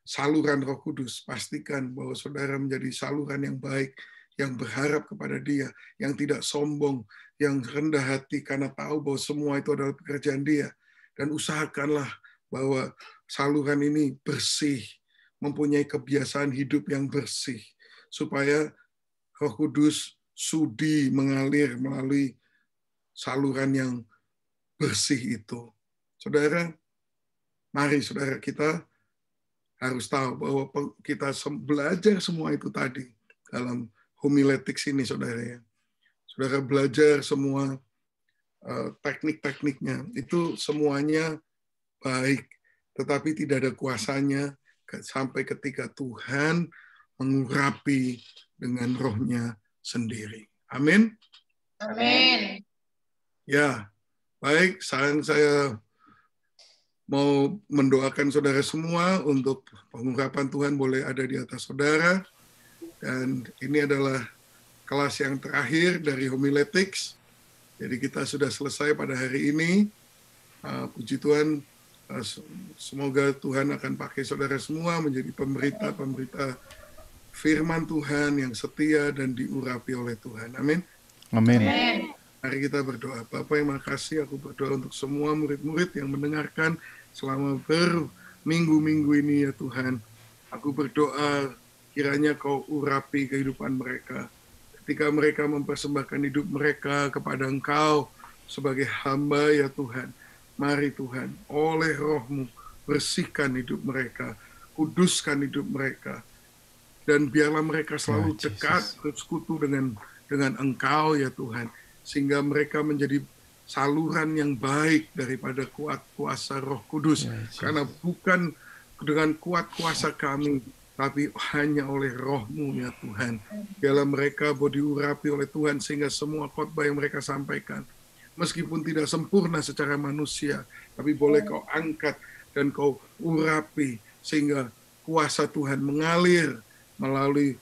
S3: saluran Roh Kudus, pastikan bahwa saudara menjadi saluran yang baik, yang berharap kepada Dia, yang tidak sombong, yang rendah hati karena tahu bahwa semua itu adalah pekerjaan Dia. Dan usahakanlah bahwa saluran ini bersih, mempunyai kebiasaan hidup yang bersih, supaya Roh Kudus sudi mengalir melalui saluran yang bersih itu. Saudara, mari saudara, kita harus tahu bahwa kita belajar semua itu tadi dalam homiletics ini, saudara ya. Saudara belajar semua teknik-tekniknya, itu semuanya baik, tetapi tidak ada kuasanya sampai ketika Tuhan mengurapi dengan rohnya sendiri. Amin.
S4: Amin.
S3: Ya, baik. Sekarang saya mau mendoakan saudara semua untuk pengurapan Tuhan boleh ada di atas saudara. Dan ini adalah kelas yang terakhir dari homiletics. Jadi kita sudah selesai pada hari ini. Puji Tuhan, semoga Tuhan akan pakai saudara semua menjadi pemberita-pemberita firman Tuhan yang setia dan diurapi oleh Tuhan. Amin.
S1: Amin.
S3: Mari kita berdoa. Bapa yang makasih, aku berdoa untuk semua murid-murid yang mendengarkan selama berminggu-minggu ini ya Tuhan. Aku berdoa kiranya Kau urapi kehidupan mereka. Ketika mereka mempersembahkan hidup mereka kepada Engkau sebagai hamba ya Tuhan. Mari Tuhan, oleh roh-Mu, bersihkan hidup mereka, kuduskan hidup mereka, dan biarlah mereka selalu dekat bersekutu dengan Engkau ya Tuhan, sehingga mereka menjadi saluran yang baik daripada kuat kuasa Roh Kudus, karena bukan dengan kuat kuasa kami, tapi hanya oleh Roh-Mu ya Tuhan. Biarlah mereka diurapi oleh Tuhan, sehingga semua khotbah yang mereka sampaikan, meskipun tidak sempurna secara manusia, tapi boleh Kau angkat dan Kau urapi, sehingga kuasa Tuhan mengalir melalui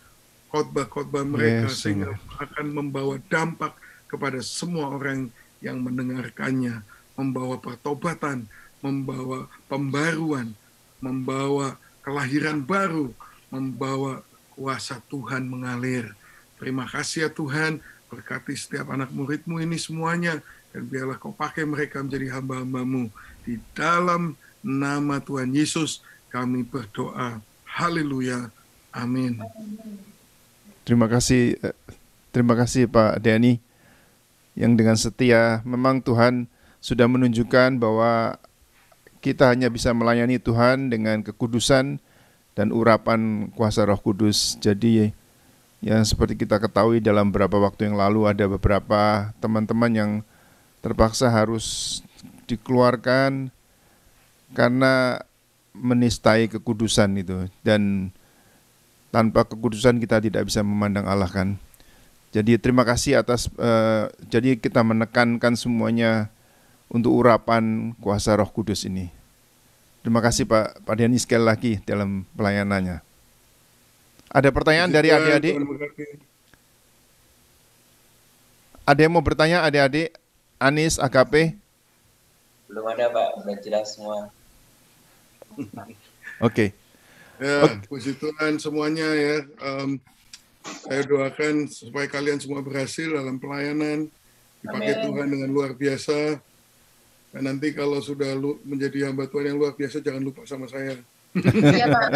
S3: khotbah-khotbah mereka, sehingga akan membawa dampak kepada semua orang yang mendengarkannya, membawa pertobatan, membawa pembaruan, membawa kelahiran baru, membawa kuasa Tuhan mengalir. Terima kasih ya Tuhan, berkati setiap anak murid-Mu ini semuanya, dan biarlah Kau pakai mereka menjadi hamba-hamba-Mu. Di dalam nama Tuhan Yesus kami berdoa. Haleluya. Amin.
S1: Terima kasih Pak Dani, yang dengan setia memang Tuhan sudah menunjukkan bahwa kita hanya bisa melayani Tuhan dengan kekudusan dan urapan kuasa Roh Kudus. Jadi yang seperti kita ketahui dalam beberapa waktu yang lalu ada beberapa teman-teman yang terpaksa harus dikeluarkan karena menistai kekudusan itu, dan tanpa kekudusan kita tidak bisa memandang Allah kan. Jadi terima kasih atas jadi kita menekankan semuanya untuk urapan kuasa Roh Kudus ini. Terima kasih Pak Dani sekali lagi dalam pelayanannya. Ada pertanyaan dari adik-adik? Ada yang mau bertanya adik-adik? Anis, AKP?
S5: Belum ada Pak, udah jelas semua.
S1: Oke.
S3: Ya, puji Tuhan semuanya ya. Saya doakan supaya kalian semua berhasil dalam pelayanan, dipakai Tuhan dengan luar biasa. Dan nanti kalau sudah menjadi hamba Tuhan yang luar biasa, jangan lupa sama saya.
S4: Iya, Pak.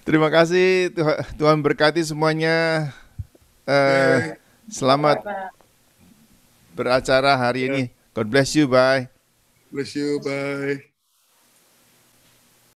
S1: Terima kasih, Tuhan berkati semuanya. Selamat beracara hari ini. God bless you, bye.
S3: Bless you, bye.